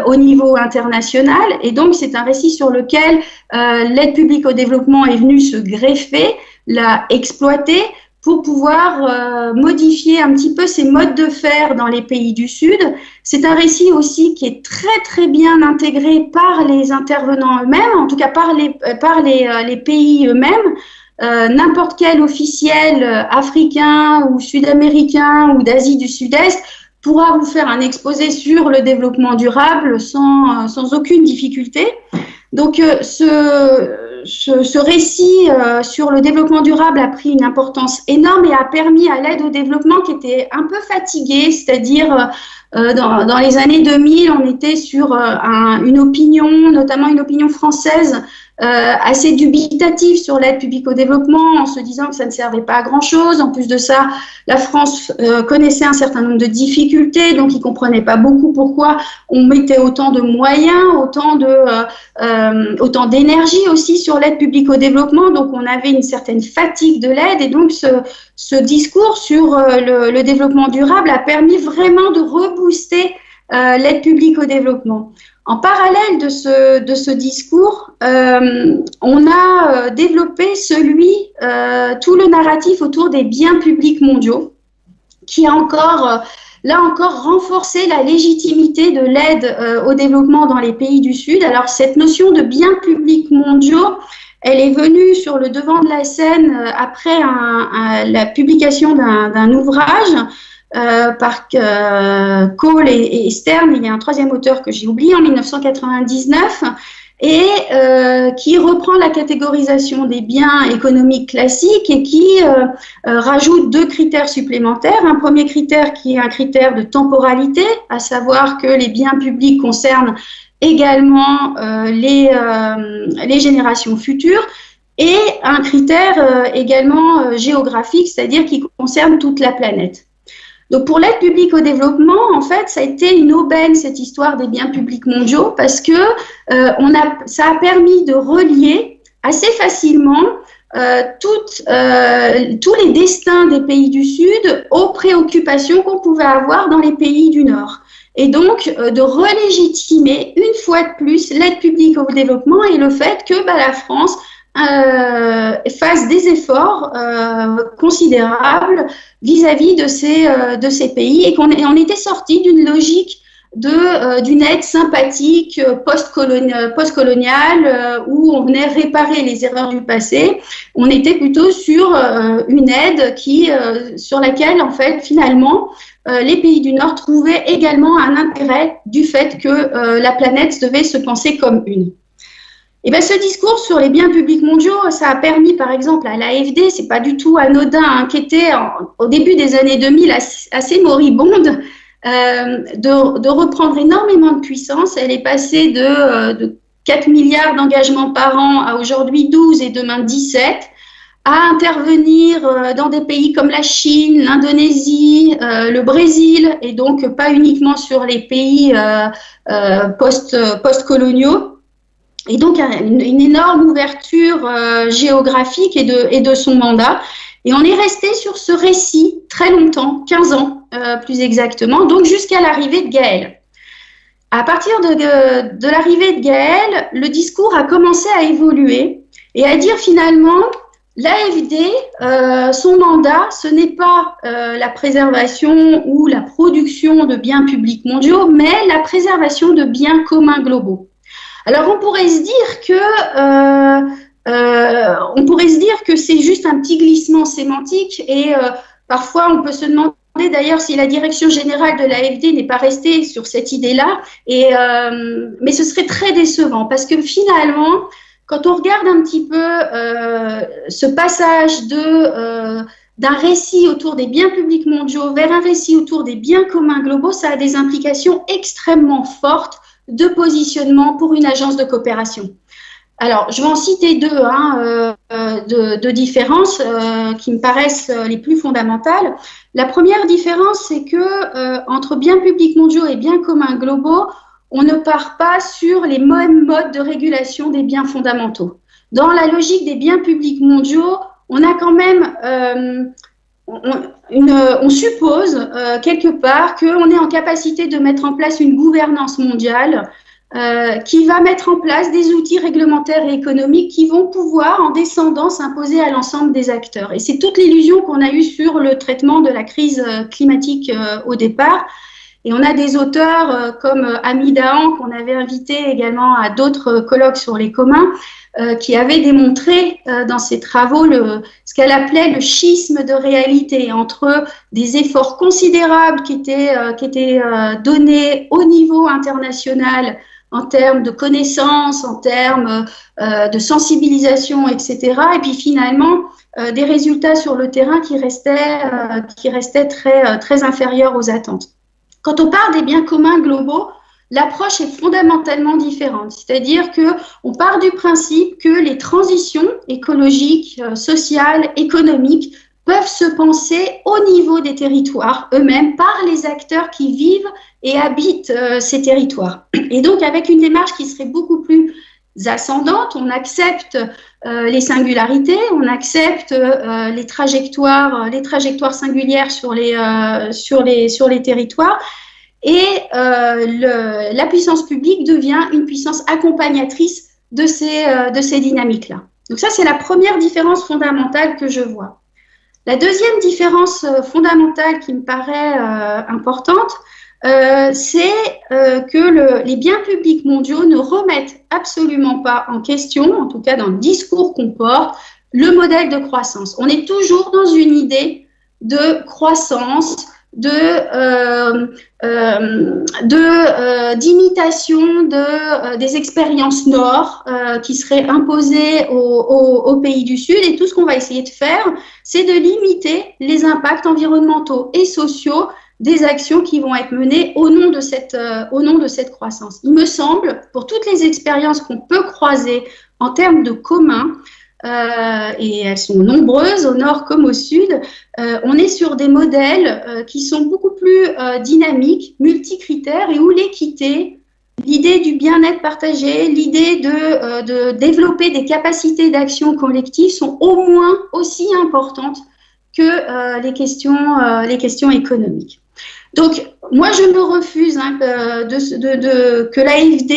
au niveau international, et donc c'est un récit sur lequel l'aide publique au développement est venue se greffer, l'a exploité pour pouvoir modifier un petit peu ses modes de faire dans les pays du Sud. C'est un récit aussi qui est très très bien intégré par les intervenants eux-mêmes, en tout cas par les pays eux-mêmes. N'importe quel officiel africain ou sud-américain ou d'Asie du Sud-Est pourra vous faire un exposé sur le développement durable sans aucune difficulté. Donc ce récit sur le développement durable a pris une importance énorme et a permis à l'aide au développement, qui était un peu fatiguée, c'est-à-dire dans les années 2000, on était sur une opinion, notamment une opinion française, assez dubitative sur l'aide publique au développement, en se disant que ça ne servait pas à grand-chose. En plus de ça, la France connaissait un certain nombre de difficultés, donc ils ne comprenaient pas beaucoup pourquoi on mettait autant de moyens, autant d'énergie aussi sur l'aide publique au développement. Donc on avait une certaine fatigue de l'aide, et donc ce discours sur le développement durable a permis vraiment de rebooster l'aide publique au développement. En parallèle de ce discours, on a développé tout le narratif autour des biens publics mondiaux, qui a là encore renforcé la légitimité de l'aide au développement dans les pays du Sud. Alors cette notion de biens publics mondiaux, elle est venue sur le devant de la scène après la publication d'un ouvrage par Cole et Stern. Il y a un troisième auteur que j'ai oublié, en 1999, et qui reprend la catégorisation des biens économiques classiques et qui rajoute 2 critères supplémentaires. Un premier critère qui est un critère de temporalité, à savoir que les biens publics concernent également les générations futures, et un critère également géographique, c'est-à-dire qui concerne toute la planète. Donc pour l'aide publique au développement, en fait, ça a été une aubaine, cette histoire des biens publics mondiaux, parce que ça a permis de relier assez facilement tous les destins des pays du Sud aux préoccupations qu'on pouvait avoir dans les pays du Nord. Et donc, de relégitimer une fois de plus l'aide publique au développement et le fait que la France fasse des efforts considérables vis-à-vis de ces pays, et on était sorti d'une logique d'une aide sympathique post-coloniale où on venait réparer les erreurs du passé. On était plutôt sur une aide sur laquelle, en fait, finalement, les pays du Nord trouvaient également un intérêt du fait que la planète devait se penser comme une. Et bien, ce discours sur les biens publics mondiaux, ça a permis, par exemple, à l'AFD, c'est pas du tout anodin, qui était au début des années 2000 assez moribonde, de reprendre énormément de puissance. Elle est passée de 4 milliards d'engagements par an à aujourd'hui 12 et demain 17, à intervenir dans des pays comme la Chine, l'Indonésie, le Brésil, et donc pas uniquement sur les pays post-coloniaux. Et donc une énorme ouverture géographique et de son mandat. Et on est resté sur ce récit très longtemps, 15 ans plus exactement, donc jusqu'à l'arrivée de Gaël. À partir de l'arrivée de Gaël, le discours a commencé à évoluer et à dire finalement, l'AFD, son mandat, ce n'est pas la préservation ou la production de biens publics mondiaux, mais la préservation de biens communs globaux. Alors on pourrait se dire que c'est juste un petit glissement sémantique, et parfois on peut se demander d'ailleurs si la direction générale de l'AFD n'est pas restée sur cette idée-là, mais ce serait très décevant, parce que finalement, quand on regarde un petit peu ce passage d'un récit autour des biens publics mondiaux vers un récit autour des biens communs globaux, ça a des implications extrêmement fortes de positionnement pour une agence de coopération. Alors, je vais en citer deux de différences qui me paraissent les plus fondamentales. La première différence, c'est que entre biens publics mondiaux et biens communs globaux, on ne part pas sur les mêmes modes de régulation des biens fondamentaux. Dans la logique des biens publics mondiaux, on a quand même on suppose quelque part qu'on est en capacité de mettre en place une gouvernance mondiale qui va mettre en place des outils réglementaires et économiques qui vont pouvoir, en descendant, s'imposer à l'ensemble des acteurs. Et c'est toute l'illusion qu'on a eue sur le traitement de la crise climatique au départ. Et on a des auteurs comme Ami Dahan, qu'on avait invité également à d'autres colloques sur les communs, qui avait démontré dans ses travaux ce qu'elle appelait le schisme de réalité entre des efforts considérables qui étaient donnés au niveau international en termes de connaissances, en termes de sensibilisation, etc. Et puis finalement, des résultats sur le terrain qui restaient très inférieurs aux attentes. Quand on parle des biens communs globaux, l'approche est fondamentalement différente. C'est-à-dire qu'on part du principe que les transitions écologiques, sociales, économiques peuvent se penser au niveau des territoires eux-mêmes par les acteurs qui vivent et habitent ces territoires. Et donc, avec une démarche qui serait beaucoup plus ascendante, on accepte les singularités, on accepte les trajectoires singulières sur les territoires, et la puissance publique devient une puissance accompagnatrice de ces dynamiques-là. Donc ça, c'est la première différence fondamentale que je vois. La deuxième différence fondamentale qui me paraît importante, c'est que les biens publics mondiaux ne remettent absolument pas en question, en tout cas dans le discours qu'on porte, le modèle de croissance. On est toujours dans une idée de croissance, d'imitation des expériences nord qui seraient imposées aux pays du Sud, et tout ce qu'on va essayer de faire, c'est de limiter les impacts environnementaux et sociaux des actions qui vont être menées au nom de cette croissance. Il me semble, pour toutes les expériences qu'on peut croiser en termes de commun, et elles sont nombreuses au nord comme au sud, on est sur des modèles qui sont beaucoup plus dynamiques, multicritères, et où l'équité, l'idée du bien-être partagé, l'idée de développer des capacités d'action collective sont au moins aussi importantes que les questions économiques. Donc, moi, je me refuse que l'AFD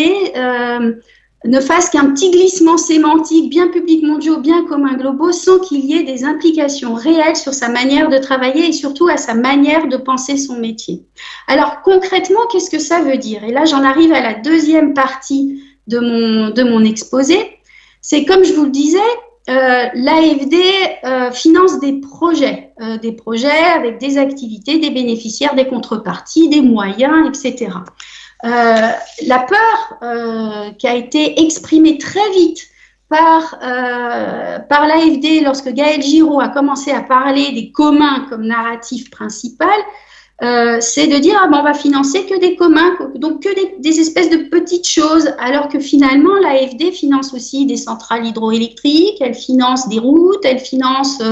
ne fasse qu'un petit glissement sémantique, bien publics mondiaux, bien communs globaux, sans qu'il y ait des implications réelles sur sa manière de travailler et surtout à sa manière de penser son métier. Alors, concrètement, qu'est-ce que ça veut dire? Et là, j'en arrive à la deuxième partie de mon exposé. C'est comme je vous le disais, l'AFD finance des projets avec des activités, des bénéficiaires, des contreparties, des moyens, etc. La peur qui a été exprimée très vite par l'AFD lorsque Gaël Giraud a commencé à parler des communs comme narratif principal, c'est de dire on va financer que des communs, donc que des espèces de petites choses, alors que finalement l'AFD finance aussi des centrales hydroélectriques, elle finance des routes, elle finance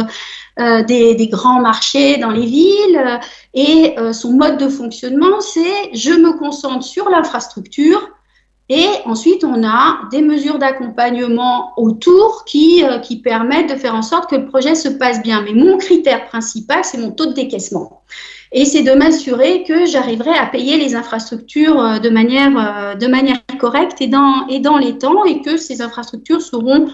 des grands marchés dans les villes, et son mode de fonctionnement, c'est je me concentre sur l'infrastructure, et ensuite on a des mesures d'accompagnement autour qui permettent de faire en sorte que le projet se passe bien. Mais mon critère principal, c'est mon taux de décaissement. Et c'est de m'assurer que j'arriverai à payer les infrastructures de manière correcte et dans les temps, et que ces infrastructures seront,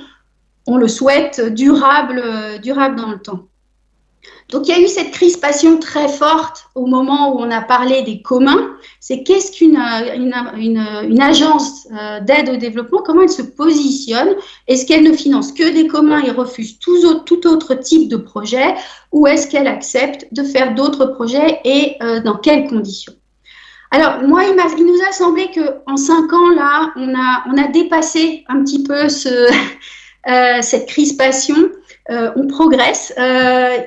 on le souhaite, durables dans le temps. Donc, il y a eu cette crispation très forte au moment où on a parlé des communs. C'est qu'est-ce qu'une agence d'aide au développement, comment elle se positionne? Est-ce qu'elle ne finance que des communs et refuse tout autre type de projet, ou est-ce qu'elle accepte de faire d'autres projets, et dans quelles conditions? Alors, moi, il nous a semblé qu'en 5 ans, là, on a dépassé un petit peu cette crispation. On progresse.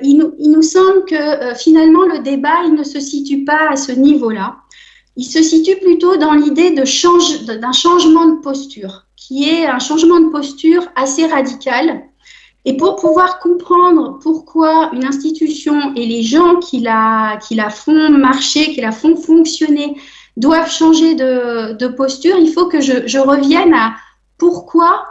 Il nous semble que finalement le débat, il ne se situe pas à ce niveau-là. Il se situe plutôt dans l'idée d'un changement de posture qui est un changement de posture assez radical. Et pour pouvoir comprendre pourquoi une institution et les gens qui la font marcher, qui la font fonctionner, doivent changer de posture, il faut que je revienne à pourquoi,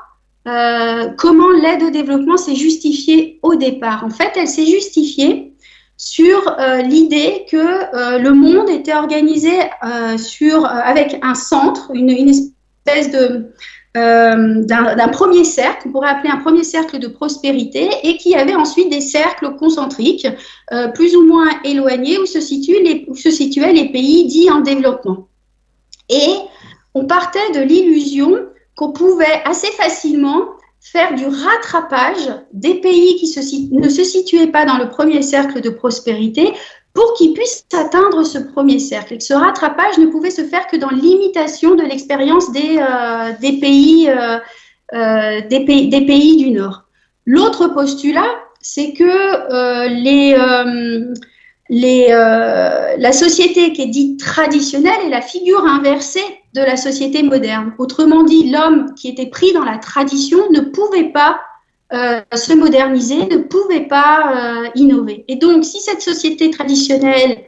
comment l'aide au développement s'est justifiée au départ. En fait, elle s'est justifiée sur l'idée que le monde était organisé avec un centre, une espèce d'un premier cercle, qu'on pourrait appeler un premier cercle de prospérité, et qui avait ensuite des cercles concentriques, plus ou moins éloignés, où se situaient les pays dits en développement. Et on partait de l'illusion qu'on pouvait assez facilement faire du rattrapage des pays qui ne se situaient pas dans le premier cercle de prospérité pour qu'ils puissent atteindre ce premier cercle. Et que ce rattrapage ne pouvait se faire que dans l'imitation de l'expérience des pays du Nord. L'autre postulat, c'est que la société qui est dite traditionnelle est la figure inversée de la société moderne. Autrement dit, l'homme qui était pris dans la tradition ne pouvait pas se moderniser, ne pouvait pas innover. Et donc, si cette société traditionnelle,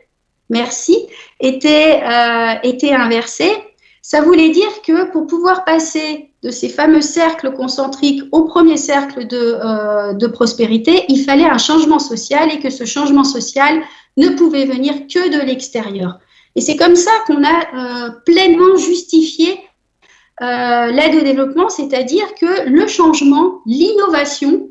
était inversée, ça voulait dire que pour pouvoir passer de ces fameux cercles concentriques au premier cercle de prospérité, il fallait un changement social et que ce changement social ne pouvait venir que de l'extérieur. Et c'est comme ça qu'on a pleinement justifié l'aide au développement, c'est-à-dire que le changement, l'innovation,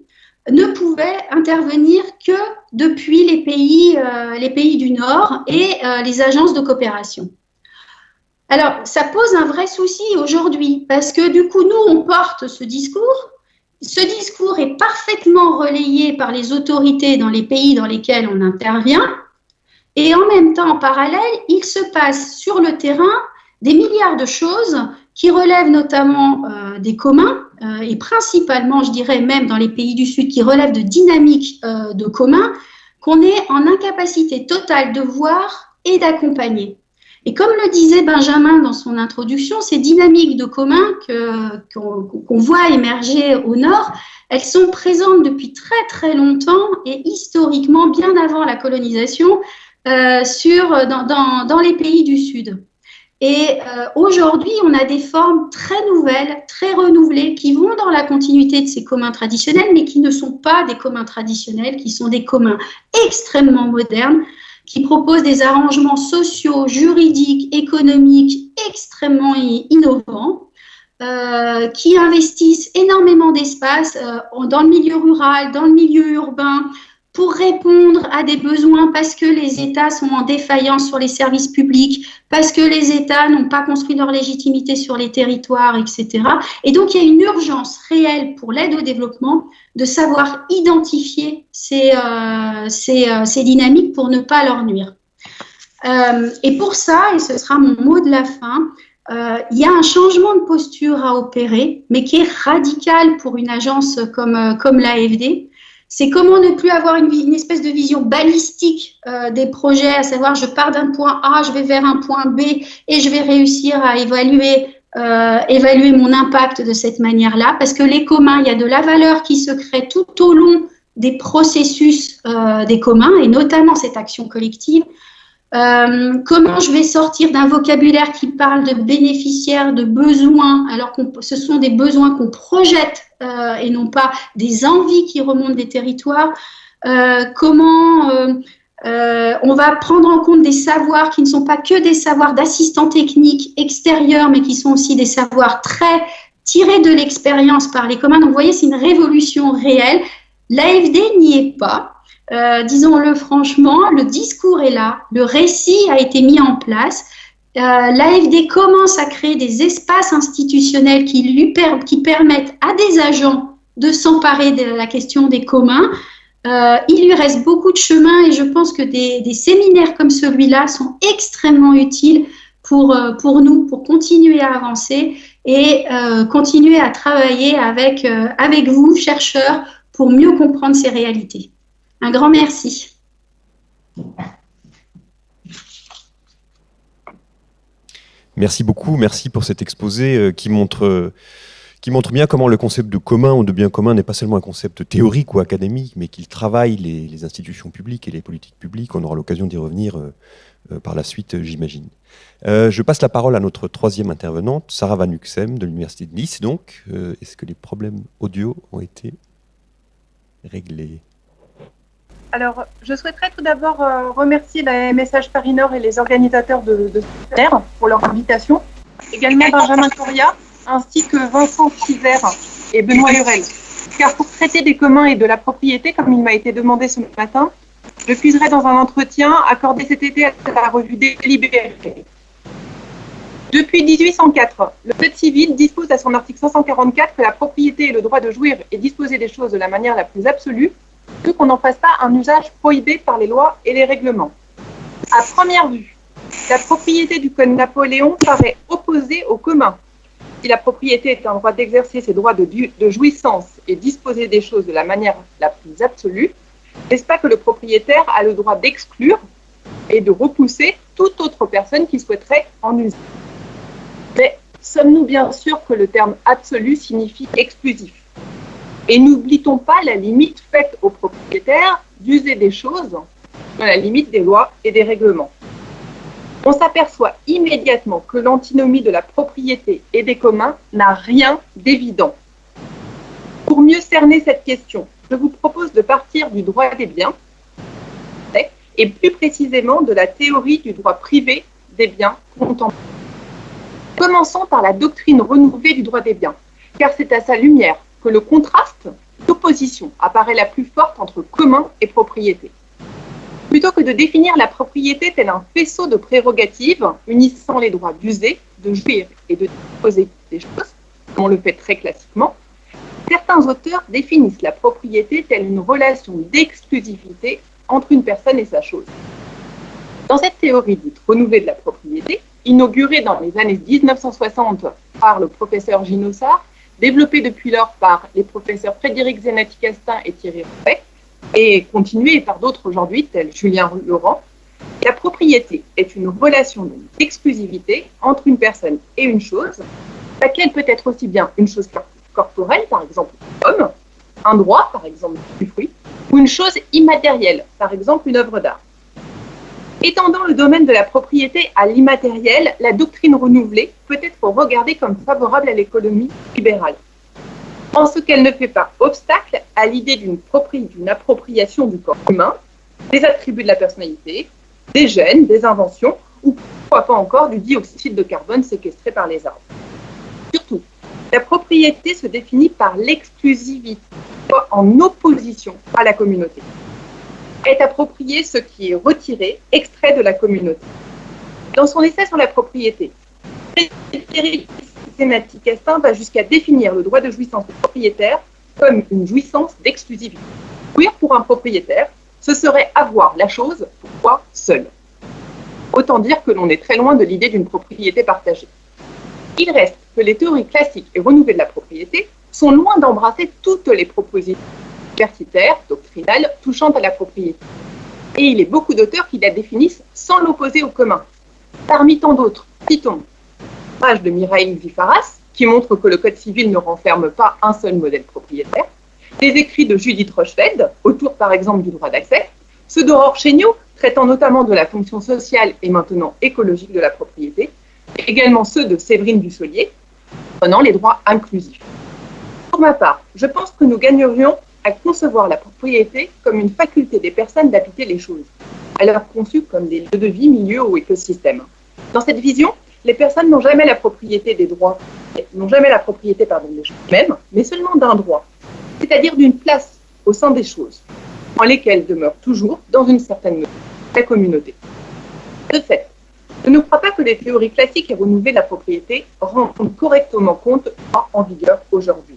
ne pouvait intervenir que depuis les pays du Nord et les agences de coopération. Alors, ça pose un vrai souci aujourd'hui, parce que du coup, nous, on porte ce discours. Ce discours est parfaitement relayé par les autorités dans les pays dans lesquels on intervient. Et en même temps, en parallèle, il se passe sur le terrain des milliards de choses qui relèvent notamment des communs, et principalement, je dirais même dans les pays du Sud, qui relèvent de dynamiques de communs, qu'on est en incapacité totale de voir et d'accompagner. Et comme le disait Benjamin dans son introduction, ces dynamiques de commun qu'on voit émerger au Nord, elles sont présentes depuis très très longtemps et historiquement, bien avant la colonisation, dans les pays du Sud. Et aujourd'hui, on a des formes très nouvelles, très renouvelées, qui vont dans la continuité de ces communs traditionnels, mais qui ne sont pas des communs traditionnels, qui sont des communs extrêmement modernes, qui proposent des arrangements sociaux, juridiques, économiques extrêmement innovants, qui investissent énormément d'espace dans le milieu rural, dans le milieu urbain, pour répondre à des besoins parce que les États sont en défaillance sur les services publics, parce que les États n'ont pas construit leur légitimité sur les territoires, etc. Et donc, il y a une urgence réelle pour l'aide au développement de savoir identifier ces dynamiques pour ne pas leur nuire. Et pour ça, et ce sera mon mot de la fin, il y a un changement de posture à opérer, mais qui est radical pour une agence comme l'AFD. C'est comment ne plus avoir une espèce de vision balistique des projets, à savoir je pars d'un point A, je vais vers un point B et je vais réussir à évaluer mon impact de cette manière-là, parce que les communs, il y a de la valeur qui se crée tout au long des processus des communs, et notamment cette action collective. Comment je vais sortir d'un vocabulaire qui parle de bénéficiaires, de besoins, alors que ce sont des besoins qu'on projette et non pas des envies qui remontent des territoires. Comment on va prendre en compte des savoirs qui ne sont pas que des savoirs d'assistants techniques extérieurs, mais qui sont aussi des savoirs très tirés de l'expérience par les communs. Donc, vous voyez, c'est une révolution réelle. L'AFD n'y est pas. Disons-le franchement, le discours est là, le récit a été mis en place. L'AFD commence à créer des espaces institutionnels qui permettent à des agents de s'emparer de la question des communs. Il lui reste beaucoup de chemin et je pense que des séminaires comme celui-là sont extrêmement utiles pour nous, pour continuer à avancer et continuer à travailler avec vous, chercheurs, pour mieux comprendre ces réalités. Un grand merci. Merci beaucoup, merci pour cet exposé qui montre qui montre bien comment le concept de commun ou de bien commun n'est pas seulement un concept théorique ou académique, mais qu'il travaille les institutions publiques et les politiques publiques. On aura l'occasion d'y revenir par la suite, j'imagine. Je passe la parole à notre troisième intervenante, Sarah Van Uxem, de l'Université de Nice. Donc, est-ce que les problèmes audio ont été réglés ? Alors, je souhaiterais tout d'abord remercier la MSH Paris Nord et les organisateurs de ce séminaire pour leur invitation. Également Benjamin Coria, ainsi que Vincent Chiver et Benoît Lurel. Car pour traiter des communs et de la propriété, comme il m'a été demandé ce matin, je puiserai dans un entretien accordé cet été à la revue Délibéré. Depuis 1804, le Code civil dispose à son article 544 que la propriété est le droit de jouir et disposer des choses de la manière la plus absolue, que qu'on n'en fasse pas un usage prohibé par les lois et les règlements. À première vue, la propriété du Code Napoléon paraît opposée au commun. Si la propriété est un droit d'exercer ses droits de jouissance et disposer des choses de la manière la plus absolue, n'est-ce pas que le propriétaire a le droit d'exclure et de repousser toute autre personne qui souhaiterait en user? Mais sommes-nous bien sûrs que le terme absolu signifie exclusif? Et n'oublie-t-on pas la limite faite au propriétaire d'user des choses dans la limite des lois et des règlements? On s'aperçoit immédiatement que l'antinomie de la propriété et des communs n'a rien d'évident. Pour mieux cerner cette question, je vous propose de partir du droit des biens et plus précisément de la théorie du droit privé des biens contemporains. Commençons par la doctrine renouvelée du droit des biens, car c'est à sa lumière que le contraste d'opposition apparaît la plus forte entre commun et propriété. Plutôt que de définir la propriété tel un faisceau de prérogatives unissant les droits d'user, de jouir et de disposer des choses, comme on le fait très classiquement, certains auteurs définissent la propriété telle une relation d'exclusivité entre une personne et sa chose. Dans cette théorie dite renouvelée de la propriété, inaugurée dans les années 1960 par le professeur Ginossard, développée depuis lors par les professeurs Frédéric Zenetti-Castin et Thierry Roffet, et continuée par d'autres aujourd'hui, tels Julien Laurent, la propriété est une relation d'exclusivité entre une personne et une chose, laquelle peut être aussi bien une chose corporelle, par exemple une pomme, un droit, par exemple du fruit, ou une chose immatérielle, par exemple une œuvre d'art. Étendant le domaine de la propriété à l'immatériel, la doctrine renouvelée peut être regardée comme favorable à l'économie libérale, en ce qu'elle ne fait pas obstacle à l'idée d'une appropriation du corps humain, des attributs de la personnalité, des gènes, des inventions, ou pourquoi pas encore du dioxyde de carbone séquestré par les arbres. Surtout, la propriété se définit par l'exclusivité, en opposition à la communauté. Est approprié ce qui est retiré, extrait de la communauté. Dans son essai sur la propriété, Frédéric Zenetti-Castin va jusqu'à définir le droit de jouissance du propriétaire comme une jouissance d'exclusivité. Jouir pour un propriétaire, ce serait avoir la chose pour soi seul. Autant dire que l'on est très loin de l'idée d'une propriété partagée. Il reste que les théories classiques et renouvelées de la propriété sont loin d'embrasser toutes les propositions universitaires, doctrinales, touchant à la propriété. Et il est beaucoup d'auteurs qui la définissent sans l'opposer au commun. Parmi tant d'autres, citons l'ouvrage de Mireille Vifaras, qui montre que le Code civil ne renferme pas un seul modèle propriétaire, les écrits de Judith Rochefeld, autour par exemple du droit d'accès, ceux d'Aurore Chéniaud, traitant notamment de la fonction sociale et maintenant écologique de la propriété, également ceux de Séverine Dussolier, prenant les droits inclusifs. Pour ma part, je pense que nous gagnerions à concevoir la propriété comme une faculté des personnes d'habiter les choses, alors conçues comme des lieux de vie, milieux ou écosystèmes. Dans cette vision, les personnes n'ont jamais la propriété des droits, n'ont jamais la propriété des choses mêmes, mais seulement d'un droit, c'est-à-dire d'une place au sein des choses, en lesquelles demeure toujours, dans une certaine mesure, la communauté. De fait, je ne crois pas que les théories classiques et renouvelées de la propriété rendent correctement compte du droit en vigueur aujourd'hui.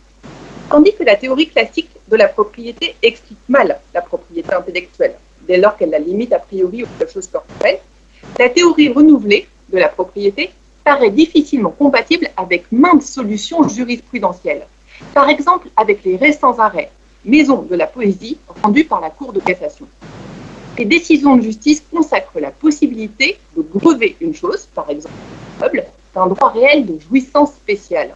Tandis que la théorie classique de la propriété explique mal la propriété intellectuelle, dès lors qu'elle la limite a priori aux choses corporelles, la théorie renouvelée de la propriété paraît difficilement compatible avec maintes solutions jurisprudentielles. Par exemple, avec les récents arrêts Maison de la poésie rendus par la Cour de cassation. Les décisions de justice consacrent la possibilité de grever une chose, par exemple d'un droit réel de jouissance spéciale.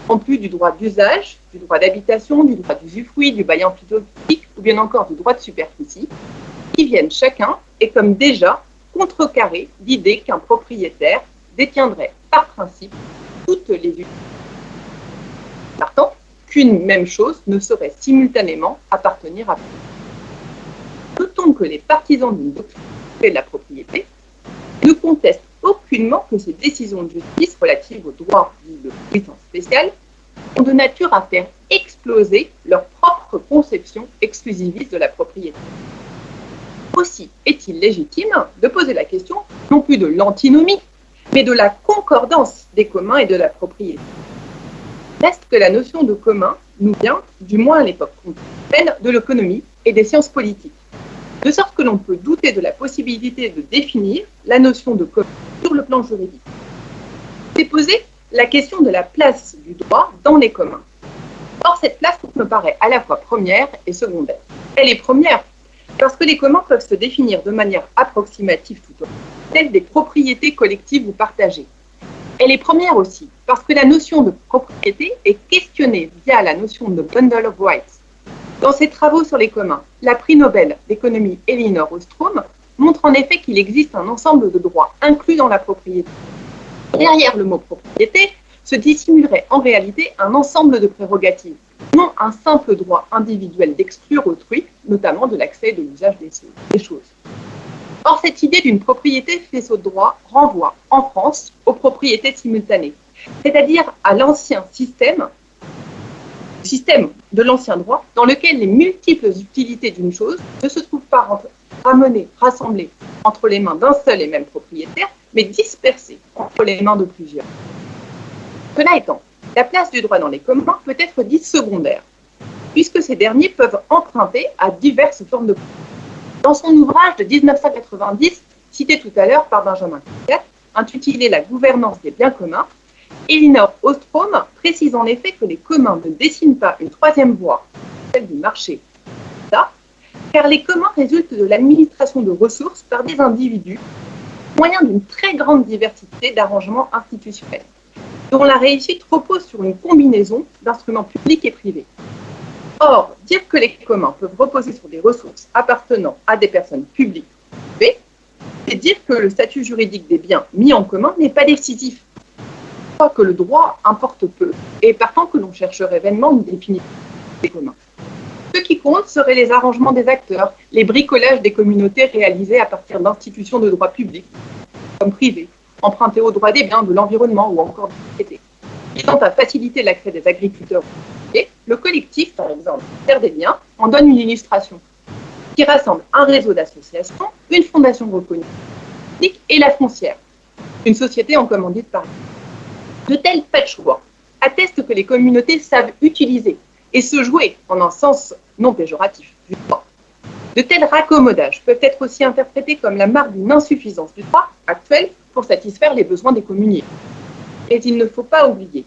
en plus du droit d'usage, du droit d'habitation, du droit d'usufruit, du bail emphytéotique ou bien encore du droit de superficie, qui viennent chacun et comme déjà contrecarrer l'idée qu'un propriétaire détiendrait par principe toutes les utilités. Partant, qu'une même chose ne saurait simultanément appartenir à tous. Notons que les partisans d'une doctrine de la propriété ne contestent aucunement que ces décisions de justice relatives aux droits de puissance spéciale sont de nature à faire exploser leur propre conception exclusiviste de la propriété. Aussi est-il légitime de poser la question non plus de l'antinomie, mais de la concordance des communs et de la propriété. Reste que la notion de commun nous vient, du moins à l'époque contemporaine, de l'économie et des sciences politiques, de sorte que l'on peut douter de la possibilité de définir la notion de commun sur le plan juridique. C'est poser la question de la place du droit dans les communs. Or, cette place me paraît à la fois première et secondaire. Elle est première parce que les communs peuvent se définir de manière approximative tout au long, telles des propriétés collectives ou partagées. Elle est première aussi parce que la notion de propriété est questionnée via la notion de bundle of rights. Dans ses travaux sur les communs, la prix Nobel d'économie Elinor Ostrom montre en effet qu'il existe un ensemble de droits inclus dans la propriété. Derrière le mot propriété se dissimulerait en réalité un ensemble de prérogatives, non un simple droit individuel d'exclure autrui, notamment de l'accès et de l'usage des choses. Or, cette idée d'une propriété faisceau de droit renvoie, en France, aux propriétés simultanées, c'est-à-dire à l'ancien système de l'ancien droit, dans lequel les multiples utilités d'une chose ne se trouvent pas rassemblées entre les mains d'un seul et même propriétaire, mais dispersées entre les mains de plusieurs. Cela étant, la place du droit dans les communs peut être dite secondaire, puisque ces derniers peuvent emprunter à diverses formes de propriété. Dans son ouvrage de 1990, cité tout à l'heure par Benjamin Constant, intitulé « La gouvernance des biens communs », Elinor Ostrom précise en effet que les communs ne dessinent pas une troisième voie, celle du marché, car les communs résultent de l'administration de ressources par des individus, moyen d'une très grande diversité d'arrangements institutionnels, dont la réussite repose sur une combinaison d'instruments publics et privés. Or, dire que les communs peuvent reposer sur des ressources appartenant à des personnes publiques ou privées, c'est dire que le statut juridique des biens mis en commun n'est pas décisif, soit que le droit importe peu, et partant que l'on chercherait vainement une définition des communs. Ce qui compte seraient les arrangements des acteurs, les bricolages des communautés réalisés à partir d'institutions de droit public, comme privées, empruntées au droit des biens, de l'environnement ou encore des sociétés, qui tentent à faciliter l'accès des agriculteurs. Et le collectif, par exemple, Terre des biens, en donne une illustration, qui rassemble un réseau d'associations, une fondation reconnue et la foncière, une société en commandite par exemple. De tels patchwork attestent que les communautés savent utiliser et se jouer, en un sens non péjoratif, du droit. De tels raccommodages peuvent être aussi interprétés comme la marque d'une insuffisance du droit actuel pour satisfaire les besoins des communiés. Et il ne faut pas oublier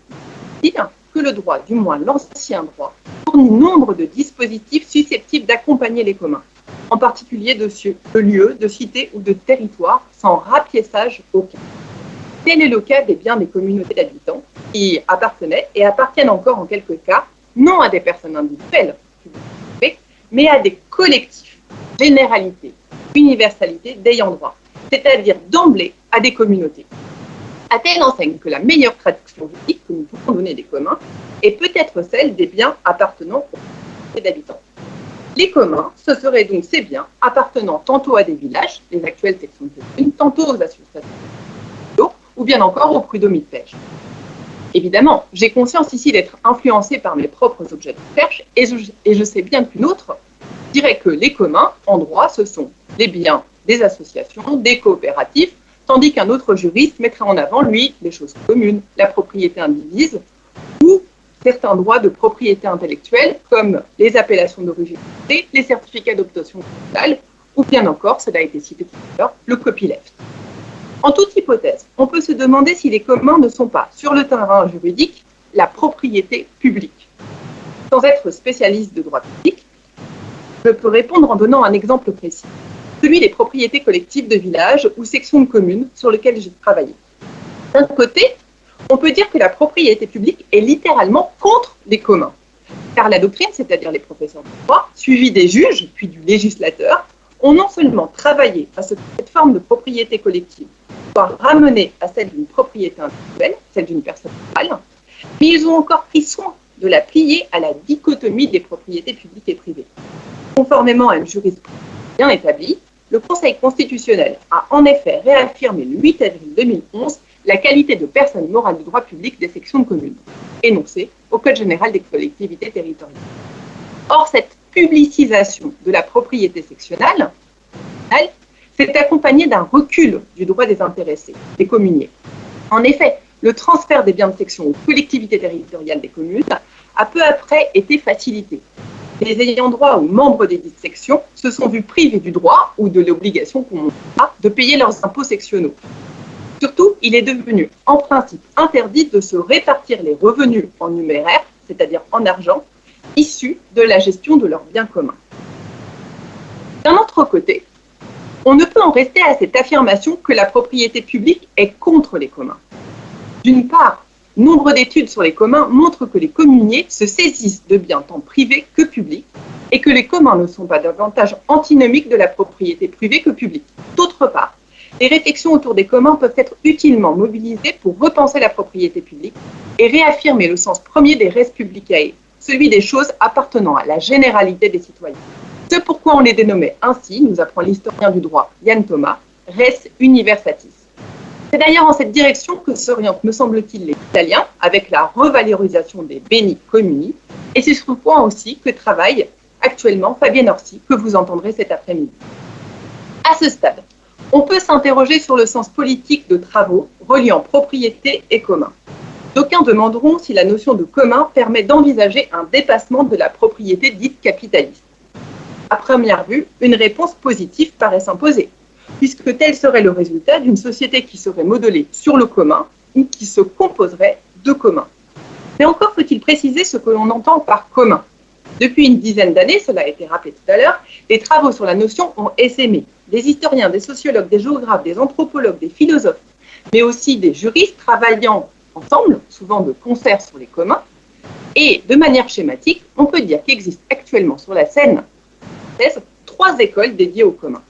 que le droit, du moins l'ancien droit, fournit nombre de dispositifs susceptibles d'accompagner les communs, en particulier de lieux, de cités ou de territoires, sans rapiéçage aucun. Tel est le cas des biens des communautés d'habitants qui appartenaient et appartiennent encore en quelques cas, non à des personnes individuelles, mais à des collectifs, généralités, universalités d'ayant droit, c'est-à-dire d'emblée à des communautés. À telle enseigne que la meilleure traduction juridique que nous pouvons donner des communs est peut-être celle des biens appartenant aux communautés d'habitants. Les communs, ce seraient donc ces biens appartenant tantôt à des villages, les actuelles sections de communes, tantôt aux associations d'eau, ou bien encore aux prud'hommes de pêche. Évidemment, j'ai conscience ici d'être influencé par mes propres objets de recherche, et je sais bien qu'une autre dirait que les communs, en droit, ce sont les biens des associations, des coopératives, tandis qu'un autre juriste mettrait en avant, lui, les choses communes, la propriété indivise, ou certains droits de propriété intellectuelle, comme les appellations d'origine, les certificats d'obtention digitale, ou bien encore, cela a été cité tout à l'heure, le copyleft. En toute hypothèse, on peut se demander si les communs ne sont pas, sur le terrain juridique, la propriété publique. Sans être spécialiste de droit public, je peux répondre en donnant un exemple précis, celui des propriétés collectives de villages ou sections de communes sur lesquelles j'ai travaillé. D'un côté, On peut dire que la propriété publique est littéralement contre les communs. Car la doctrine, c'est-à-dire les professeurs de droit, suivis des juges, puis du législateur, ont non seulement travaillé à ce que cette forme de propriété collective soit ramenée à celle d'une propriété individuelle, celle d'une personne morale, mais ils ont encore pris soin de la plier à la dichotomie des propriétés publiques et privées. Conformément à une jurisprudence bien établie, le Conseil constitutionnel a en effet réaffirmé le 8 avril 2011 la qualité de personne morale du droit public des sections de communes, énoncée au Code général des collectivités territoriales. Or, cette publicisation de la propriété sectionnelle s'est accompagnée d'un recul du droit des intéressés, des communiers. En effet, le transfert des biens de section aux collectivités territoriales des communes a peu après été facilité. Les ayants droit ou membres des dites sections se sont vus privés du droit ou de l'obligation qu'on a de payer leurs impôts sectionnaux. Surtout, il est devenu en principe interdit de se répartir les revenus en numéraire, c'est-à-dire en argent, issus de la gestion de leurs biens communs. D'un autre côté, on ne peut en rester à cette affirmation que la propriété publique est contre les communs. D'une part, nombre d'études sur les communs montrent que les communiers se saisissent de biens tant privés que publics et que les communs ne sont pas davantage antinomiques de la propriété privée que publique. D'autre part, les réflexions autour des communs peuvent être utilement mobilisées pour repenser la propriété publique et réaffirmer le sens premier des res publicae, celui des choses appartenant à la généralité des citoyens. C'est pourquoi on les dénommait ainsi, nous apprend l'historien du droit Yann Thomas, res universatis. C'est d'ailleurs en cette direction que s'orientent, me semble-t-il, les Italiens, avec la revalorisation des beni comuni, et c'est sur ce point aussi que travaille actuellement Fabienne Orsi, que vous entendrez cet après-midi. À ce stade, on peut s'interroger sur le sens politique de travaux reliant propriété et commun. D'aucuns demanderont si la notion de commun permet d'envisager un dépassement de la propriété dite capitaliste. À première vue, une réponse positive paraît s'imposer, puisque tel serait le résultat d'une société qui serait modelée sur le commun ou qui se composerait de communs. Mais encore faut-il préciser ce que l'on entend par commun. Depuis une dizaine d'années, cela a été rappelé tout à l'heure, les travaux sur la notion ont essaimé. Des historiens, des sociologues, des géographes, des anthropologues, des philosophes, mais aussi des juristes travaillant ensemble, souvent de concert sur les communs. Et de manière schématique, on peut dire qu'existe actuellement sur la scène française 3 écoles dédiées aux communs.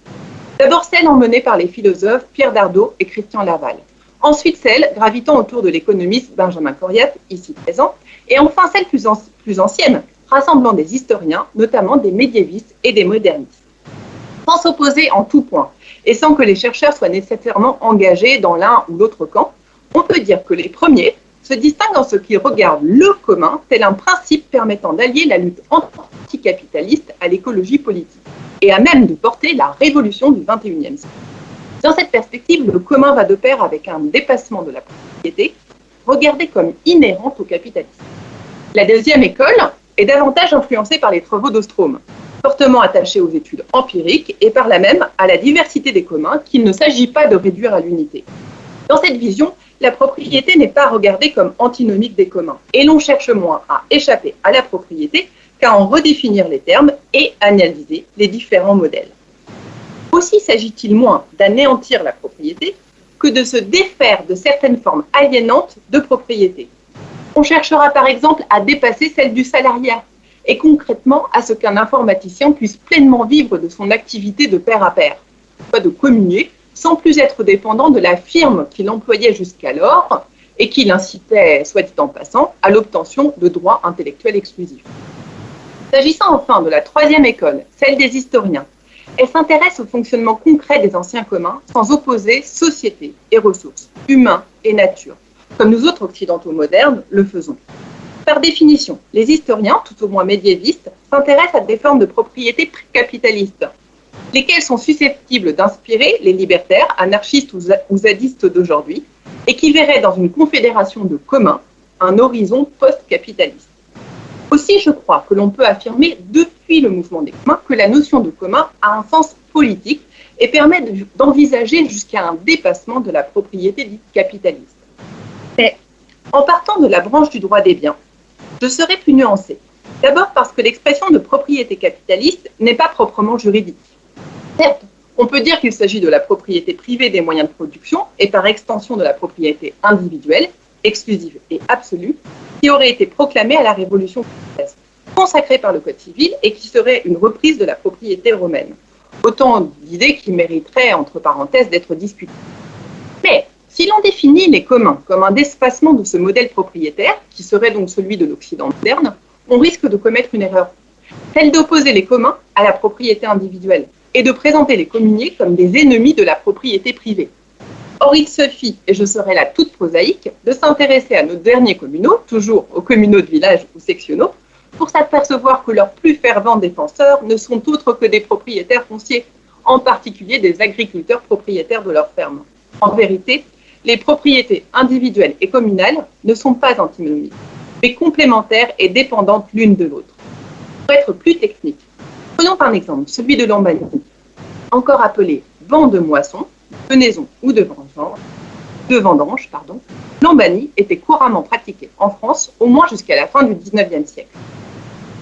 D'abord celle emmenée par les philosophes Pierre Dardot et Christian Laval. Ensuite celle gravitant autour de l'économiste Benjamin Coryat, ici présent. Et enfin celle plus ancienne, rassemblant des historiens, notamment des médiévistes et des modernistes. Sans s'opposer en tout point, et sans que les chercheurs soient nécessairement engagés dans l'un ou l'autre camp, on peut dire que les premiers se distinguent en ce qu'ils regardent le commun tel un principe permettant d'allier la lutte anticapitaliste à l'écologie politique, et à même de porter la révolution du XXIe siècle. Dans cette perspective, le commun va de pair avec un dépassement de la propriété, regardée comme inhérente au capitalisme. La deuxième école est davantage influencée par les travaux d'Ostrom, fortement attachée aux études empiriques et par là même à la diversité des communs qu'il ne s'agit pas de réduire à l'unité. Dans cette vision, la propriété n'est pas regardée comme antinomique des communs et l'on cherche moins à échapper à la propriété qu'à en redéfinir les termes et analyser les différents modèles. Aussi s'agit-il moins d'anéantir la propriété que de se défaire de certaines formes aliénantes de propriété. On cherchera par exemple à dépasser celle du salariat et concrètement à ce qu'un informaticien puisse pleinement vivre de son activité de pair à pair, soit de communier sans plus être dépendant de la firme qu'il employait jusqu'alors et qui l'incitait, soit dit en passant, à l'obtention de droits intellectuels exclusifs. S'agissant enfin de la troisième école, celle des historiens, elle s'intéresse au fonctionnement concret des anciens communs sans opposer société et ressources, humains et nature, comme nous autres occidentaux modernes le faisons. Par définition, les historiens, tout au moins médiévistes, s'intéressent à des formes de propriété capitalistes, lesquelles sont susceptibles d'inspirer les libertaires, anarchistes ou zadistes d'aujourd'hui, et qui verraient dans une confédération de communs un horizon post-capitaliste. Aussi, je crois que l'on peut affirmer depuis le mouvement des communs que la notion de commun a un sens politique et permet d'envisager jusqu'à un dépassement de la propriété dite capitaliste. Mais en partant de la branche du droit des biens, je serai plus nuancée. D'abord parce que l'expression de propriété capitaliste n'est pas proprement juridique. Certes, on peut dire qu'il s'agit de la propriété privée des moyens de production et par extension de la propriété individuelle, exclusive et absolue, qui aurait été proclamée à la Révolution française, consacrée par le Code civil et qui serait une reprise de la propriété romaine. Autant d'idées qui mériteraient, entre parenthèses, d'être discutées. Mais si l'on définit les communs comme un espacement de ce modèle propriétaire, qui serait donc celui de l'Occident moderne, on risque de commettre une erreur, celle d'opposer les communs à la propriété individuelle et de présenter les communiers comme des ennemis de la propriété privée. Or, il suffit, et je serai là toute prosaïque, de s'intéresser à nos derniers communaux, toujours aux communaux de village ou sectionaux, pour s'apercevoir que leurs plus fervents défenseurs ne sont autres que des propriétaires fonciers, en particulier des agriculteurs propriétaires de leurs fermes. En vérité, les propriétés individuelles et communales ne sont pas antinomiques, mais complémentaires et dépendantes l'une de l'autre. Pour être plus technique, prenons un exemple, celui de Lambanie, encore appelé vent de moisson, de venaison ou de vendange, Lambanie était couramment pratiquée en France au moins jusqu'à la fin du XIXe siècle.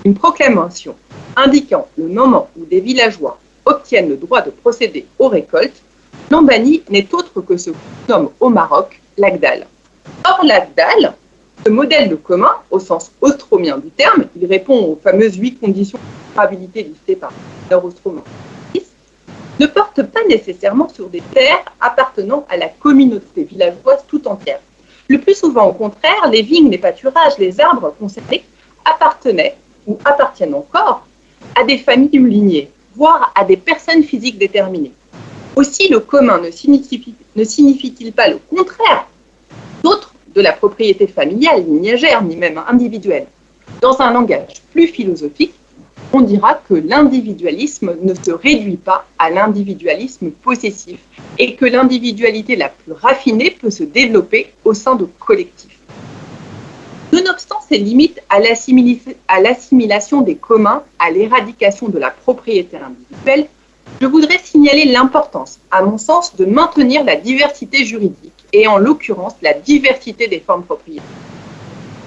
Une proclamation indiquant le moment où des villageois obtiennent le droit de procéder aux récoltes, Lambanie n'est autre que ce qu'on nomme au Maroc l'Agdal. Or, l'Agdal, ce modèle de commun, au sens austromien du terme, il répond aux fameuses 8 conditions de durabilité listées par l'auteur austromien, ne porte pas nécessairement sur des terres appartenant à la communauté villageoise tout entière. Le plus souvent, au contraire, les vignes, les pâturages, les arbres concernés appartenaient ou appartiennent encore à des familles ou lignées, voire à des personnes physiques déterminées. Aussi, le commun ne signifie-t-il pas le contraire d'autres de la propriété familiale, lignagère, ni même individuelle. Dans un langage plus philosophique, on dira que l'individualisme ne se réduit pas à l'individualisme possessif et que l'individualité la plus raffinée peut se développer au sein de collectifs. Nonobstant ces limites à l'assimilation des communs à l'éradication de la propriété individuelle, je voudrais signaler l'importance, à mon sens, de maintenir la diversité juridique et en l'occurrence la diversité des formes propriétaires.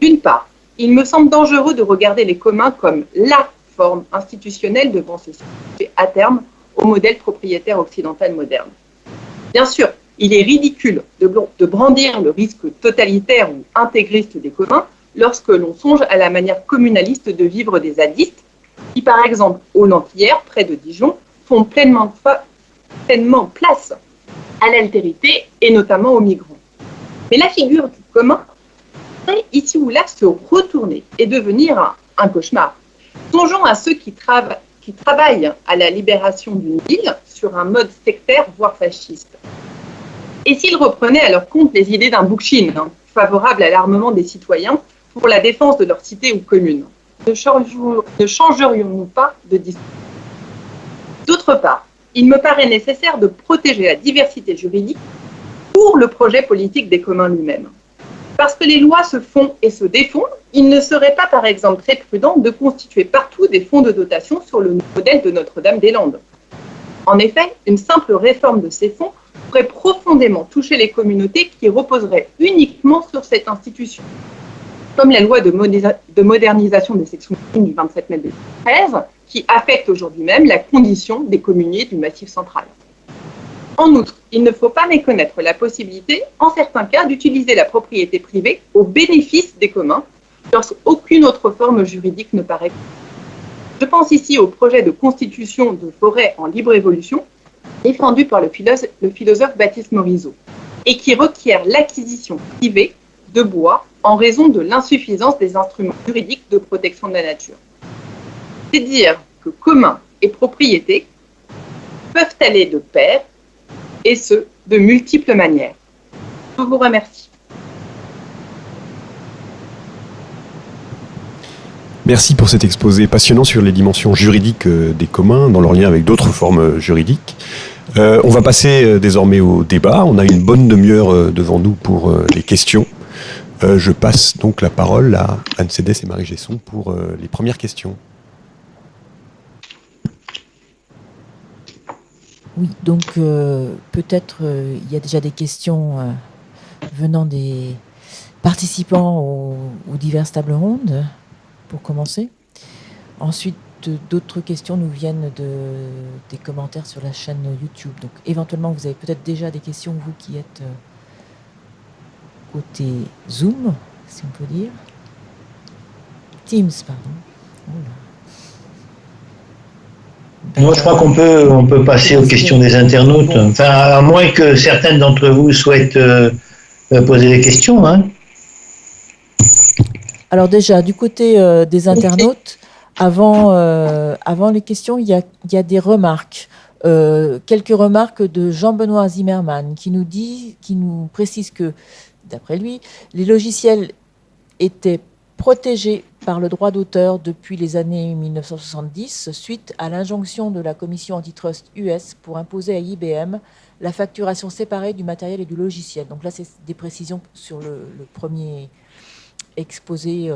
D'une part, il me semble dangereux de regarder les communs comme la forme institutionnelle devant se situer à terme au modèle propriétaire occidental moderne. Bien sûr, il est ridicule de brandir le risque totalitaire ou intégriste des communs lorsque l'on songe à la manière communaliste de vivre des zadistes qui, par exemple, aux Nantillères, près de Dijon, font pleinement place à l'altérité et notamment aux migrants. Mais la figure du commun pourrait ici ou là se retourner et devenir un cauchemar. Songeons à ceux qui travaillent à la libération d'une ville sur un mode sectaire, voire fasciste. Et s'ils reprenaient à leur compte les idées d'un Bookchin, favorable à l'armement des citoyens pour la défense de leur cité ou commune, ne changerions-nous pas de discours? D'autre part, il me paraît nécessaire de protéger la diversité juridique pour le projet politique des communs lui-même. Parce que les lois se font et se défont, il ne serait pas, par exemple, très prudent de constituer partout des fonds de dotation sur le modèle de Notre-Dame-des-Landes. En effet, une simple réforme de ces fonds pourrait profondément toucher les communautés qui reposeraient uniquement sur cette institution, comme la loi de modernisation des sections du 27 mai 2013, qui affecte aujourd'hui même la condition des communiers du Massif central. En outre, il ne faut pas méconnaître la possibilité, en certains cas, d'utiliser la propriété privée au bénéfice des communs, lorsqu'aucune autre forme juridique ne paraît. Je pense ici au projet de constitution de forêts en libre évolution, défendu par le philosophe Baptiste Morisot, et qui requiert l'acquisition privée de bois en raison de l'insuffisance des instruments juridiques de protection de la nature. C'est dire que commun et propriété peuvent aller de pair, et ce, de multiples manières. Je vous remercie. Merci pour cet exposé passionnant sur les dimensions juridiques des communs dans leur lien avec d'autres formes juridiques. On va passer désormais au débat. On a une bonne demi-heure devant nous pour les questions. Je passe donc la parole à Anne Cédès et Marie Gesson pour les premières questions. Oui, donc peut-être il y a déjà des questions venant des participants aux diverses tables rondes, pour commencer. Ensuite, d'autres questions nous viennent des commentaires sur la chaîne YouTube. Donc éventuellement, vous avez peut-être déjà des questions, vous qui êtes côté Zoom, si on peut dire. Teams, pardon. Non, je crois qu'on peut passer aux questions des internautes. Enfin, à moins que certains d'entre vous souhaitent poser des questions. Hein. Alors déjà, du côté des internautes, avant les questions, il y a des remarques. Quelques remarques de Jean-Benoît Zimmermann qui nous précise que, d'après lui, les logiciels étaient protégés par le droit d'auteur depuis les années 1970, suite à l'injonction de la commission antitrust US pour imposer à IBM la facturation séparée du matériel et du logiciel. Donc là, c'est des précisions sur le premier exposé,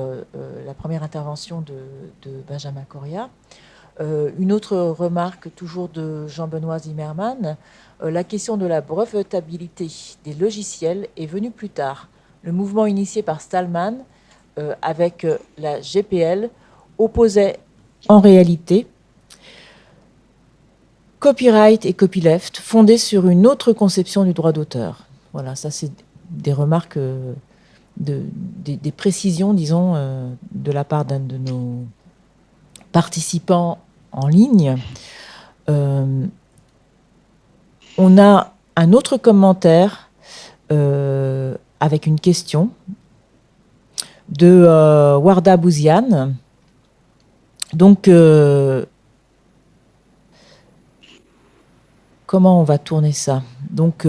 la première intervention de Benjamin Correa. Une autre remarque, toujours de Jean-Benoît Zimmermann, la question de la brevetabilité des logiciels est venue plus tard. Le mouvement initié par Stallman avec la GPL opposait en réalité copyright et copyleft fondés sur une autre conception du droit d'auteur. Voilà, ça c'est des remarques, des précisions, disons, de la part d'un de nos participants en ligne. On a un autre commentaire avec une question de Warda Bouziane. Donc, comment on va tourner ça? Donc,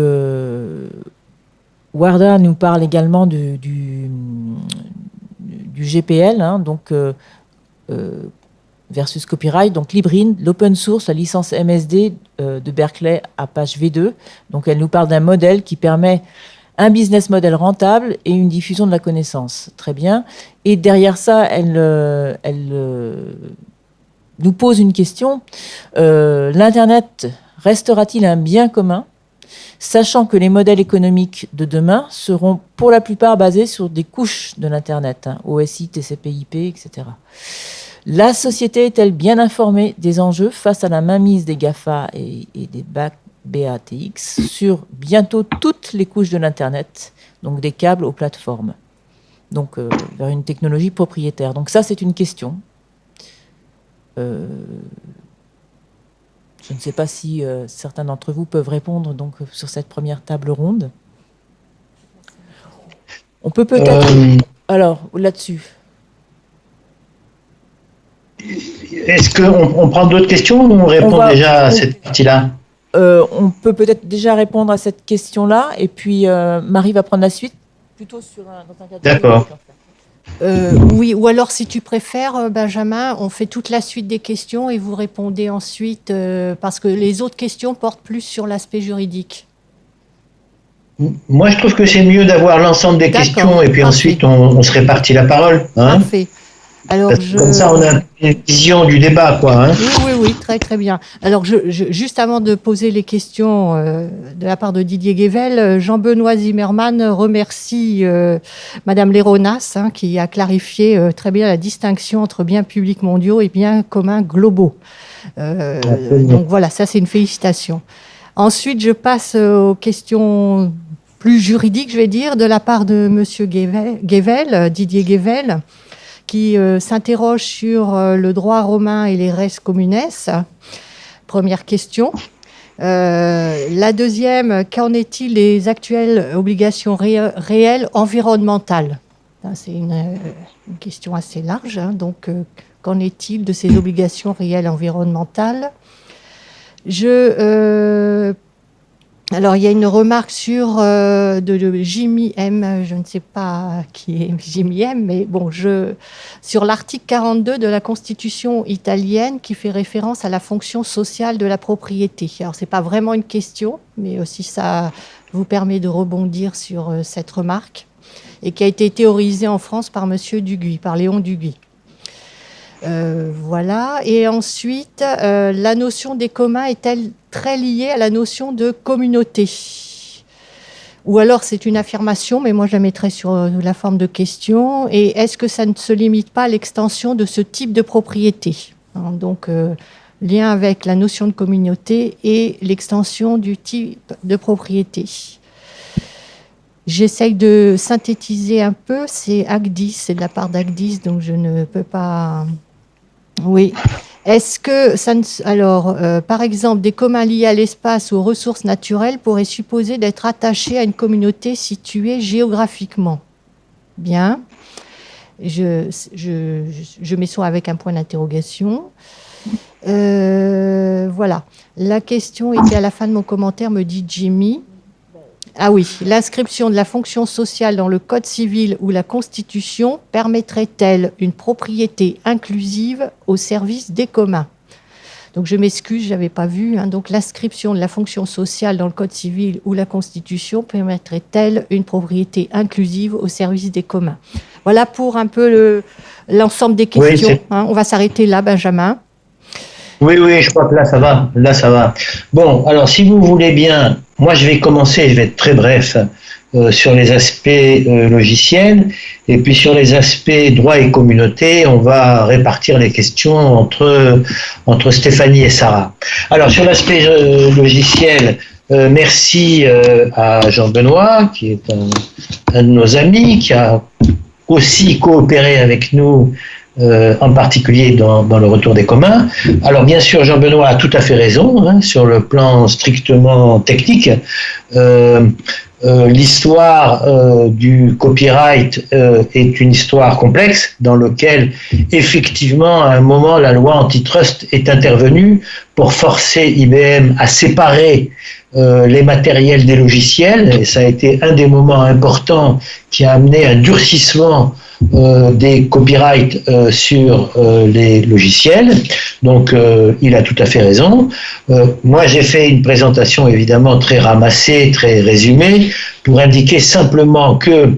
Warda nous parle également du GPL, hein, donc versus copyright, donc LibRIN, l'open source, la licence MSD de Berkeley à page V2. Donc, elle nous parle d'un modèle qui permet un business model rentable et une diffusion de la connaissance. Très bien. Et derrière ça, elle nous pose une question. L'Internet restera-t-il un bien commun, sachant que les modèles économiques de demain seront pour la plupart basés sur des couches de l'Internet, hein, OSI, TCP/IP, etc. La société est-elle bien informée des enjeux face à la mainmise des GAFA et des BATX sur bientôt toutes les couches de l'Internet, donc des câbles aux plateformes, donc vers une technologie propriétaire. Donc ça, c'est une question. Je ne sais pas si certains d'entre vous peuvent répondre donc, sur cette première table ronde. On peut peut-être... Alors, là-dessus. Est-ce qu'on prend d'autres questions ou on répond déjà à cette partie-là? On peut peut-être déjà répondre à cette question-là, et puis Marie va prendre la suite, plutôt dans un cadre... D'accord. Oui, ou alors si tu préfères, Benjamin, on fait toute la suite des questions et vous répondez ensuite, parce que les autres questions portent plus sur l'aspect juridique. Moi, je trouve que c'est mieux d'avoir l'ensemble des questions et puis ensuite on se répartit la parole. Hein. Parfait. Alors, comme ça, on a une vision du débat, quoi. Hein. Oui, très très bien. Alors, juste avant de poser les questions de la part de Didier Guével, Jean-Benoît Zimmermann remercie Madame Léronas, hein, qui a clarifié très bien la distinction entre biens publics mondiaux et biens communs globaux. Donc voilà, ça c'est une félicitation. Ensuite, je passe aux questions plus juridiques, je vais dire, de la part de Monsieur Guével, Didier Guével, qui s'interroge sur le droit romain et les res communes. Première question. La deuxième, qu'en est-il des actuelles obligations réelles environnementales? C'est une question assez large. Hein, donc, qu'en est-il de ces obligations réelles environnementales? Alors, il y a une remarque sur de Jimmy M. Je ne sais pas qui est Jimmy M, mais bon, sur l'article 42 de la Constitution italienne qui fait référence à la fonction sociale de la propriété. Alors, c'est pas vraiment une question, mais aussi ça vous permet de rebondir sur cette remarque et qui a été théorisée en France par Monsieur Duguy, par Léon Duguy. Voilà. Et ensuite, la notion des communs est-elle très liée à la notion de communauté? Ou alors c'est une affirmation, mais moi je la mettrais sur la forme de question. Et est-ce que ça ne se limite pas à l'extension de ce type de propriété? Hein, donc, lien avec la notion de communauté et l'extension du type de propriété. J'essaye de synthétiser un peu. C'est Agdis, c'est de la part d'Agdis, donc je ne peux pas... Oui. Est-ce que ça ne... Alors, par exemple, des communs liés à l'espace ou aux ressources naturelles pourraient supposer d'être attachés à une communauté située géographiquement? Bien. Je mets ça avec un point d'interrogation. Voilà. La question était à la fin de mon commentaire, me dit Jimmy. Ah oui, l'inscription de la fonction sociale dans le Code civil ou la Constitution permettrait-elle une propriété inclusive au service des communs? Donc je m'excuse, je n'avais pas vu. Donc l'inscription de la fonction sociale dans le Code civil ou la Constitution permettrait-elle une propriété inclusive au service des communs? Voilà pour un peu l'ensemble des questions. Oui, on va s'arrêter là, Benjamin. Oui, je crois que là, ça va. Là, ça va. Bon, alors, si vous voulez bien, moi, je vais commencer, je vais être très bref, sur les aspects logiciels, et puis sur les aspects droit et communauté, on va répartir les questions entre Stéphanie et Sarah. Alors, sur l'aspect logiciel, merci à Jean-Benoît, qui est un de nos amis, qui a aussi coopéré avec nous, en particulier dans le retour des communs. Alors bien sûr, Jean-Benoît a tout à fait raison, sur le plan strictement technique. L'histoire du copyright est une histoire complexe dans laquelle effectivement à un moment la loi antitrust est intervenue pour forcer IBM à séparer les matériels des logiciels, et ça a été un des moments importants qui a amené un durcissement des copyrights sur les logiciels. Donc il a tout à fait raison. Moi j'ai fait une présentation évidemment très ramassée, très résumée, pour indiquer simplement que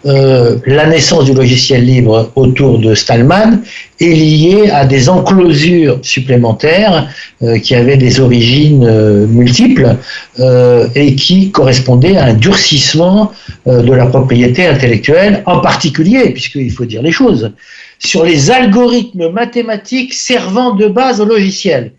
la naissance du logiciel libre autour de Stallman est liée à des enclosures supplémentaires qui avaient des origines multiples et qui correspondaient à un durcissement de la propriété intellectuelle, en particulier, puisqu'il faut dire les choses, sur les algorithmes mathématiques servant de base au logiciel.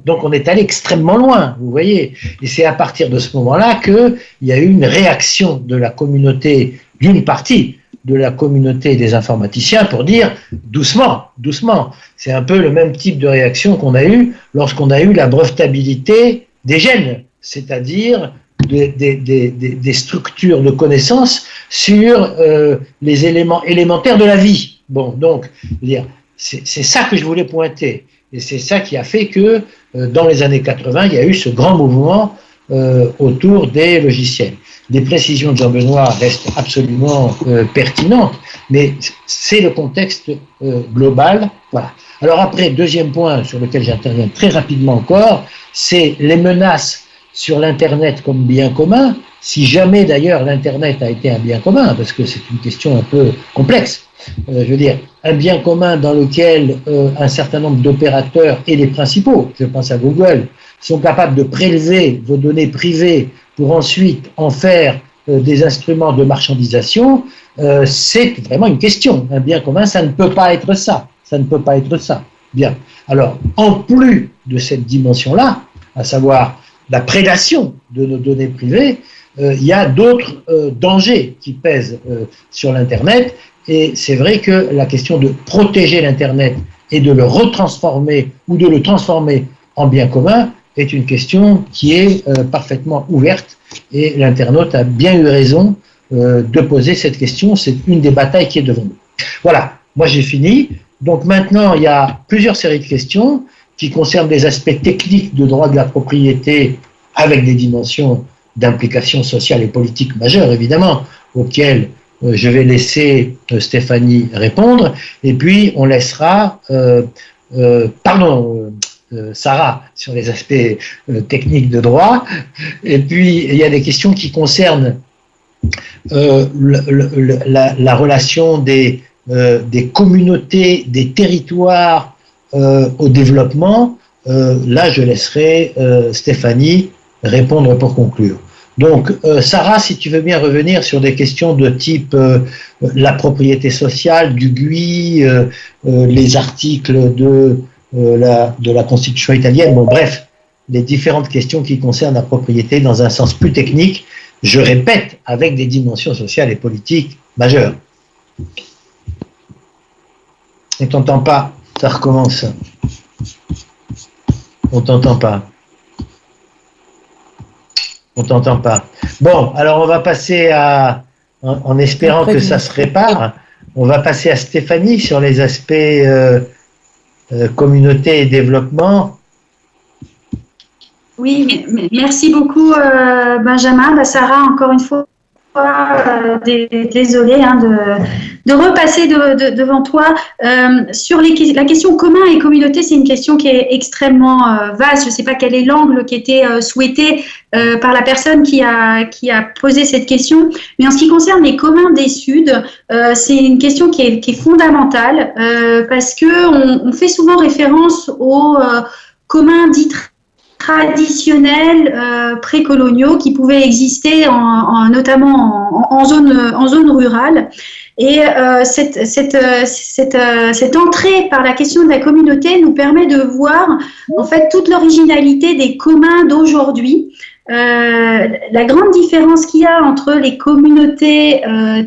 Donc on est allé extrêmement loin, vous voyez, et c'est à partir de ce moment-là qu'il y a eu une réaction de la communauté, d'une partie de la communauté des informaticiens pour dire doucement, doucement. C'est un peu le même type de réaction qu'on a eu lorsqu'on a eu la brevetabilité des gènes, c'est-à-dire des structures de connaissances sur les éléments élémentaires de la vie. Bon, donc, c'est ça que je voulais pointer. Et c'est ça qui a fait que, dans les années 80, il y a eu ce grand mouvement autour des logiciels. Les précisions de Jean-Benoît restent absolument pertinentes, mais c'est le contexte global. Voilà. Alors après, deuxième point sur lequel j'interviens très rapidement encore, c'est les menaces sur l'Internet comme bien commun, si jamais d'ailleurs l'Internet a été un bien commun, parce que c'est une question un peu complexe. Je veux dire, un bien commun dans lequel un certain nombre d'opérateurs, et les principaux, je pense à Google, sont capables de prélever vos données privées pour ensuite en faire des instruments de marchandisation, c'est vraiment une question. Un bien commun, ça ne peut pas être ça. Ça ne peut pas être ça. Bien. Alors, en plus de cette dimension-là, à savoir la prédation de nos données privées, il y a d'autres dangers qui pèsent sur l'Internet. Et c'est vrai que la question de protéger l'Internet et de le retransformer ou de le transformer en bien commun est une question qui est parfaitement ouverte. Et l'internaute a bien eu raison de poser cette question. C'est une des batailles qui est devant nous. Voilà, moi j'ai fini. Donc maintenant, il y a plusieurs séries de questions qui concernent des aspects techniques de droit de la propriété avec des dimensions d'implication sociale et politique majeures, évidemment, auxquelles je vais laisser Stéphanie répondre. Et puis, on laissera... Sarah, sur les aspects techniques de droit. Et puis, il y a des questions qui concernent la relation des communautés, des territoires au développement. Là, je laisserai Stéphanie répondre pour conclure. Donc, Sarah, si tu veux bien revenir sur des questions de type la propriété sociale, du GUI, les articles de la Constitution italienne, bon bref, les différentes questions qui concernent la propriété dans un sens plus technique, je répète, avec des dimensions sociales et politiques majeures. On t'entend pas, ça recommence. On t'entend pas. On t'entend pas. Bon, alors on va passer à, en espérant que ça se répare, on va passer à Stéphanie sur les aspects communauté et développement. Oui, merci beaucoup Benjamin. Sarah, encore une fois, désolée de repasser devant toi. Sur la question commun et communauté, c'est une question qui est extrêmement vaste. Je ne sais pas quel est l'angle qui était souhaité par la personne qui a posé cette question. Mais en ce qui concerne les communs des Suds, c'est une question qui est fondamentale parce qu'on fait souvent référence aux communs dits traditionnels précoloniaux qui pouvaient exister notamment en zone rurale. Et cette entrée par la question de la communauté nous permet de voir en fait toute l'originalité des communs d'aujourd'hui. La grande différence qu'il y a entre les communautés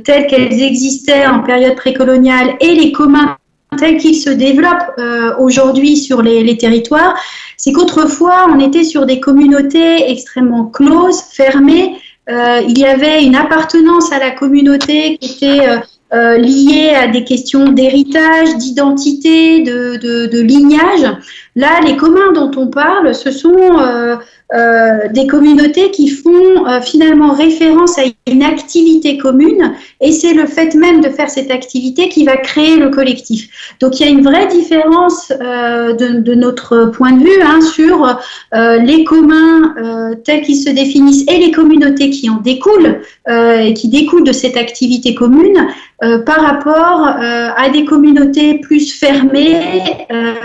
telles qu'elles existaient en période précoloniale et les communs tels qu'ils se développent aujourd'hui sur les territoires, c'est qu'autrefois, on était sur des communautés extrêmement closes, fermées. Il y avait une appartenance à la communauté qui était liée à des questions d'héritage, d'identité, de lignage. Là, les communs dont on parle, ce sont des communautés qui font finalement référence à une activité commune, et c'est le fait même de faire cette activité qui va créer le collectif. Donc il y a une vraie différence de notre point de vue sur les communs tels qu'ils se définissent et les communautés qui en découlent et qui découlent de cette activité commune par rapport à des communautés plus fermées,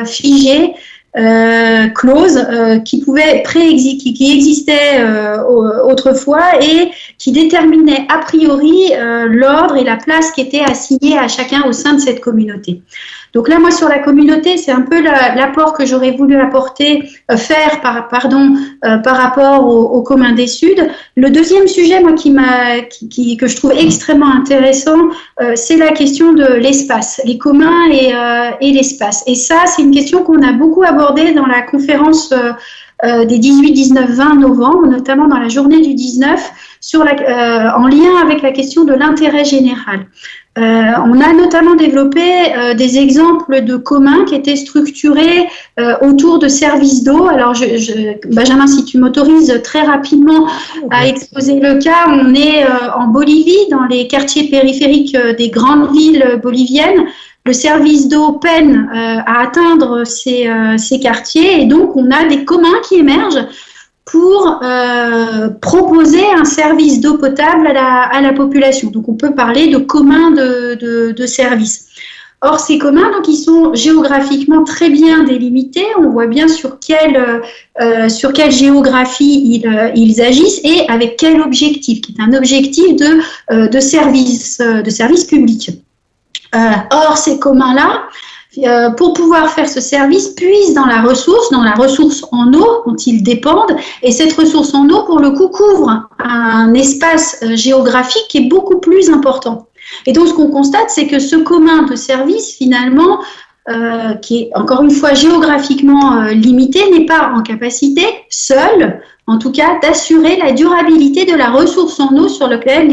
figées, closes, qui existaient autrefois et qui déterminaient a priori l'ordre et la place qui était assignée à chacun au sein de cette communauté. Donc là, moi, sur la communauté, c'est un peu l'apport que j'aurais voulu faire par rapport au commun des Suds. Le deuxième sujet, moi, que je trouve extrêmement intéressant, c'est la question de l'espace, les communs et l'espace. Et ça, c'est une question qu'on a beaucoup abordée dans la conférence des 18, 19, 20 novembre, notamment dans la journée du 19, en lien avec la question de l'intérêt général. On a notamment développé des exemples de communs qui étaient structurés autour de services d'eau. Alors, Benjamin, si tu m'autorises très rapidement à exposer le cas, on est en Bolivie, dans les quartiers périphériques des grandes villes boliviennes. Le service d'eau peine à atteindre ces quartiers, et donc on a des communs qui émergent pour proposer un service d'eau potable à la population. Donc on peut parler de communs de services. Or, ces communs, donc, ils sont géographiquement très bien délimités. On voit bien sur quelle géographie ils agissent et avec quel objectif, qui est un objectif de service public. Or, ces communs-là, pour pouvoir faire ce service, puisent dans la ressource en eau dont ils dépendent, et cette ressource en eau, pour le coup, couvre un espace géographique qui est beaucoup plus important. Et donc, ce qu'on constate, c'est que ce commun de service, finalement, qui est encore une fois géographiquement limité, n'est pas en capacité, seul, en tout cas, d'assurer la durabilité de la ressource en eau sur lequel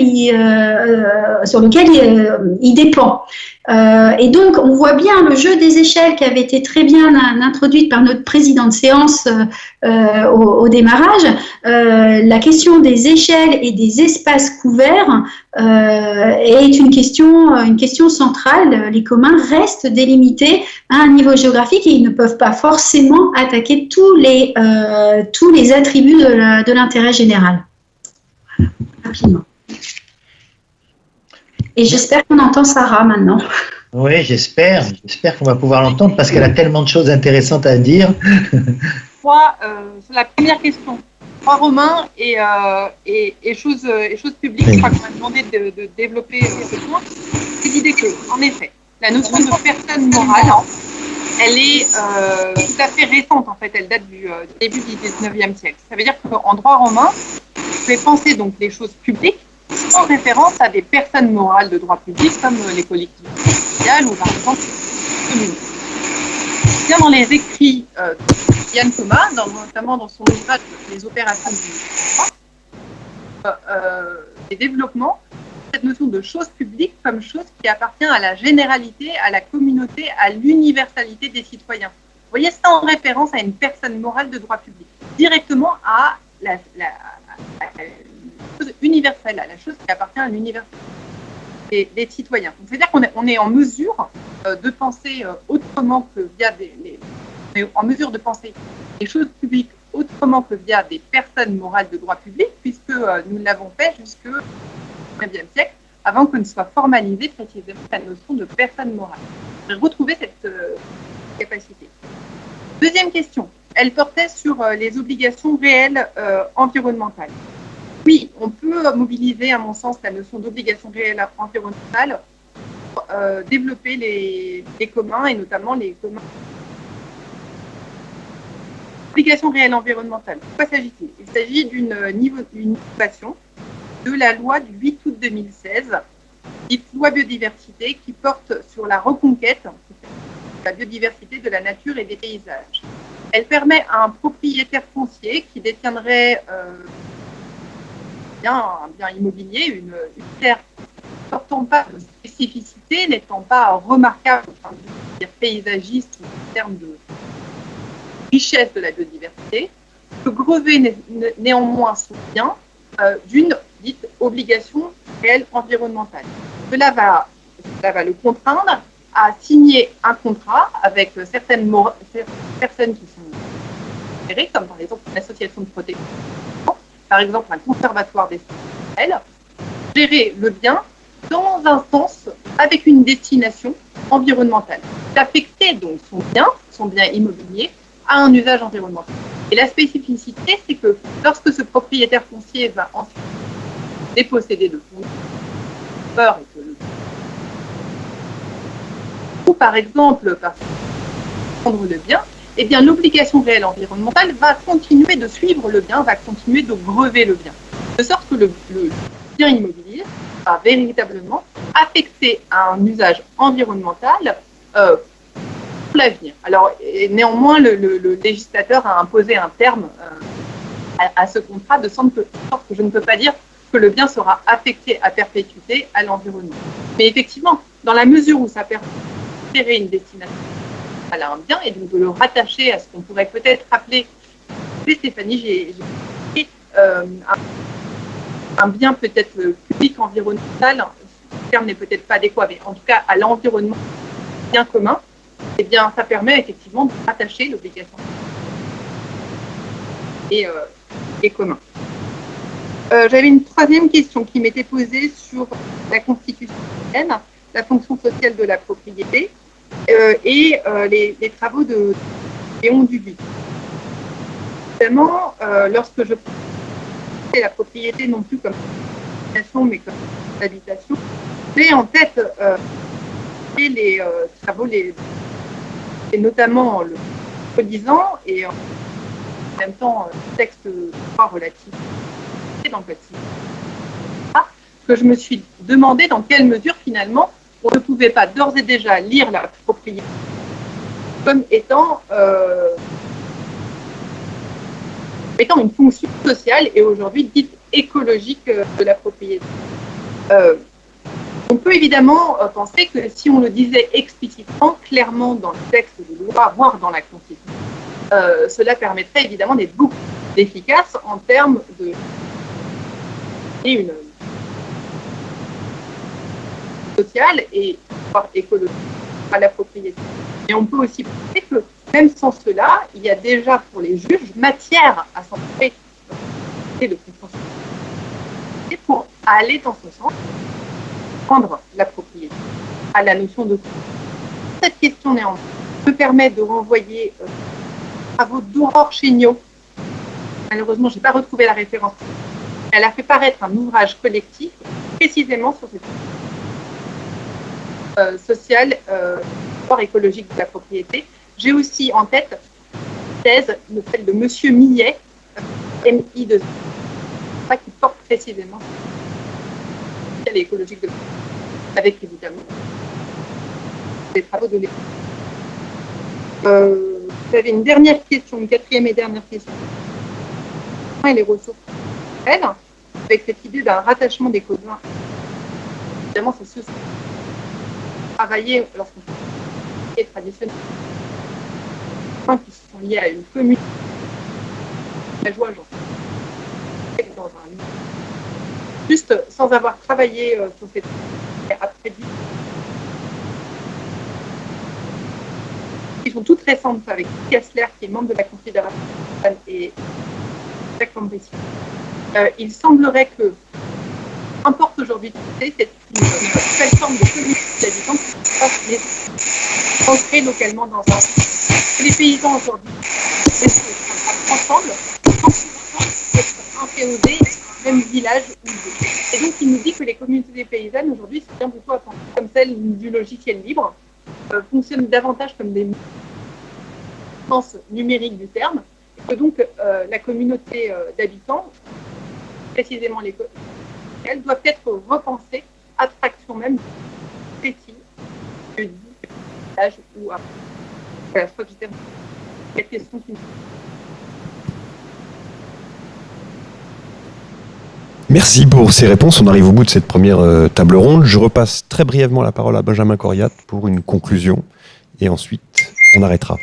il dépend. Et donc, on voit bien le jeu des échelles qui avait été très bien introduite par notre président de séance au démarrage. La question des échelles et des espaces couverts est une question centrale. Les communs restent délimités à un niveau géographique et ils ne peuvent pas forcément attaquer tous les attributs de l'intérêt général. Voilà, rapidement. Et j'espère qu'on entend Sarah maintenant. Oui, j'espère qu'on va pouvoir l'entendre parce qu'elle a tellement de choses intéressantes à dire. Moi, sur la première question, droit romain et choses publiques, je crois qu'on m'a demandé de développer ce point. C'est l'idée que, en effet, la notion de personne morale, elle est tout à fait récente, en fait. Elle date du début du 19e siècle. Ça veut dire qu'en droit romain, pouvez penser donc les choses publiques sans référence à des personnes morales de droit public comme les collectivités sociales ou par exemple les communes. Bien dans les écrits de Yann Thomas, notamment dans son ouvrage Les opérations du droit, des développements, cette notion de chose publique comme chose qui appartient à la généralité, à la communauté, à l'universalité des citoyens. Vous voyez, ça en référence à une personne morale de droit public, directement à la chose universelle, à la chose qui appartient à l'universalité des citoyens. C'est-à-dire qu'on est en mesure de penser autrement que via on est en mesure de penser les choses publiques autrement que via des personnes morales de droit public, puisque nous l'avons fait jusqu'au XIXe siècle, avant que ne soit formalisée précisément la notion de personne morale. J'ai retrouvé cette capacité. Deuxième question, elle portait sur les obligations réelles environnementales. Oui, on peut mobiliser, à mon sens, la notion d'obligation réelle environnementale pour développer les communs, et notamment les communs. Obligation réelle environnementale, de quoi s'agit-il? Il s'agit d'une innovation de la loi du 8 août 2016, dite loi biodiversité, qui porte sur la reconquête de la biodiversité de la nature et des paysages. Elle permet à un propriétaire foncier qui détiendrait un bien immobilier, une terre n'apportant pas de spécificité, n'étant pas remarquable en termes de paysagiste ou en termes de richesse de la biodiversité, de grever néanmoins son bien d'une dite obligation réelle environnementale. Cela va le contraindre à signer un contrat avec certaines personnes qui sont gérées, comme par exemple une association de protection, par exemple un conservatoire des forêts, gérer le bien dans un sens avec une destination environnementale, d'affecter donc son bien immobilier à un usage environnemental. Et la spécificité, c'est que lorsque ce propriétaire foncier va ensuite déposséder de son peur et que ou par exemple prendre le bien, eh bien l'obligation réelle environnementale va continuer de suivre le bien, va continuer de grever le bien, de sorte que le bien immobilier va véritablement affecté à un usage environnemental pour l'avenir. Alors néanmoins, le législateur a imposé un terme à ce contrat de sorte que je ne peux pas dire que le bien sera affecté à perpétuité à l'environnement. Mais effectivement, dans la mesure où ça permet de gérer une destination à un bien et donc de le rattacher à ce qu'on pourrait peut-être appeler, Stéphanie, j'ai un bien peut-être public environnemental, ce terme n'est peut-être pas adéquat, mais en tout cas à l'environnement bien commun, eh bien ça permet effectivement de rattacher l'obligation et commun. J'avais une troisième question qui m'était posée sur la Constitution européenne, la fonction sociale de la propriété et les travaux de Léon Dubuis. Évidemment, lorsque je prends la propriété non plus comme habitation, mais comme habitation, j'ai en tête les travaux, et notamment le codisant et en même temps le texte relatif dans le code civil. Que je me suis demandé dans quelle mesure finalement on ne pouvait pas d'ores et déjà lire la propriété comme étant une fonction sociale et aujourd'hui dite écologique de la propriété. On peut évidemment penser que si on le disait explicitement, clairement dans le texte de loi, voire dans la Constitution, cela permettrait évidemment d'être beaucoup plus efficace en termes de une sociale et voire écologique à la propriété. Et on peut aussi penser que même sans cela, il y a déjà pour les juges matière à s'entrer de fonction et pour aller dans ce sens, prendre la propriété à la notion de cette question néanmoins me permet de renvoyer travaux d'Aurore Chéniaud. Malheureusement, je n'ai pas retrouvé la référence. Elle a fait paraître un ouvrage collectif précisément sur cette sociale, écologique de la propriété. J'ai aussi en tête une thèse, celle de Monsieur Millet, MI2, pas qui porte précisément sur l'écologique de avec évidemment des travaux de l'école. Vous avez une dernière question, une quatrième et dernière question. Et les ressources naturelles, avec cette idée d'un rattachement des communs. Évidemment, c'est ce travailler lorsqu'on fait traditionnel, qui sont liés à une commune, la joie, dans un juste sans avoir travaillé sur cette après qui sont toutes récentes avec Kessler qui est membre de la Confédération et Jacques Lambrécy. Il semblerait que importe aujourd'hui c'est une nouvelle forme de communauté d'habitants qui est ancrée localement dans un. Les paysans aujourd'hui ensemble sans être inféodés à un même village ou deux. Et donc il nous dit que les communautés paysannes aujourd'hui sont bien plutôt à penser comme celle du logiciel libre, fonctionnent davantage comme des sens numériques du terme, et que donc la communauté d'habitants, précisément les communes, elles doivent être repensées, attraction même précis du village ou à. Voilà, je crois que j'étais la question qui. Merci pour ces réponses. On arrive au bout de cette première table ronde. Je repasse très brièvement la parole à Benjamin Coriat pour une conclusion et ensuite on arrêtera.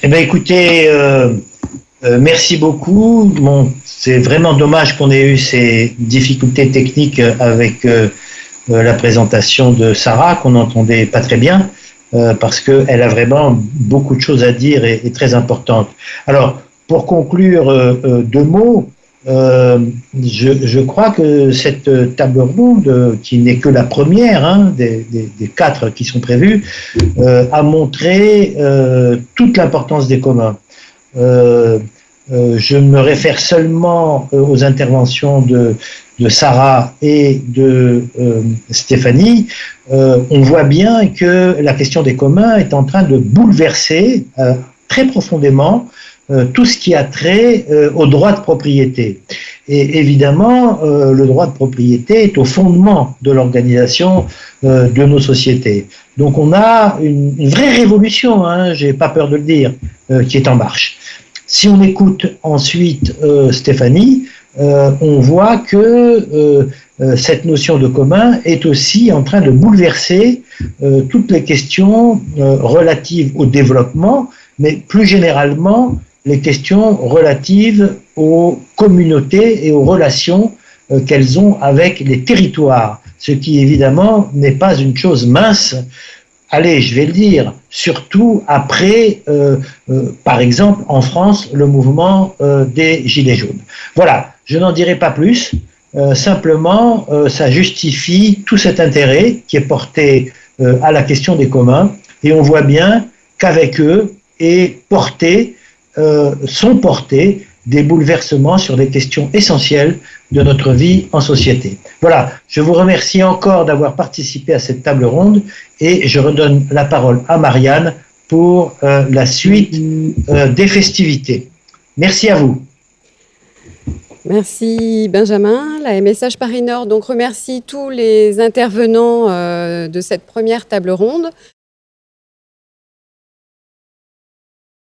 Écoutez, merci beaucoup. Bon, c'est vraiment dommage qu'on ait eu ces difficultés techniques avec la présentation de Sarah, qu'on n'entendait pas très bien, parce qu'elle a vraiment beaucoup de choses à dire et très importantes. Alors, pour conclure, deux mots, je crois que cette table ronde, qui n'est que la première des 4 qui sont prévues, a montré toute l'importance des communs. Je me réfère seulement aux interventions de Sarah et de Stéphanie. On voit bien que la question des communs est en train de bouleverser très profondément tout ce qui a trait au droit de propriété. Et évidemment, le droit de propriété est au fondement de l'organisation de nos sociétés. Donc on a une vraie révolution, j'ai pas peur de le dire, qui est en marche. Si on écoute ensuite Stéphanie, on voit que cette notion de commun est aussi en train de bouleverser toutes les questions relatives au développement, mais plus généralement les questions relatives aux communautés et aux relations qu'elles ont avec les territoires, ce qui évidemment n'est pas une chose mince. Allez, je vais le dire, surtout après, par exemple, en France, le mouvement des Gilets jaunes. Voilà, je n'en dirai pas plus, simplement, ça justifie tout cet intérêt qui est porté à la question des communs, et on voit bien qu'avec eux sont portés des bouleversements sur des questions essentielles de notre vie en société. Voilà, je vous remercie encore d'avoir participé à cette table ronde et je redonne la parole à Marianne pour la suite des festivités. Merci à vous. Merci Benjamin. La MSH Paris Nord donc remercie tous les intervenants de cette première table ronde.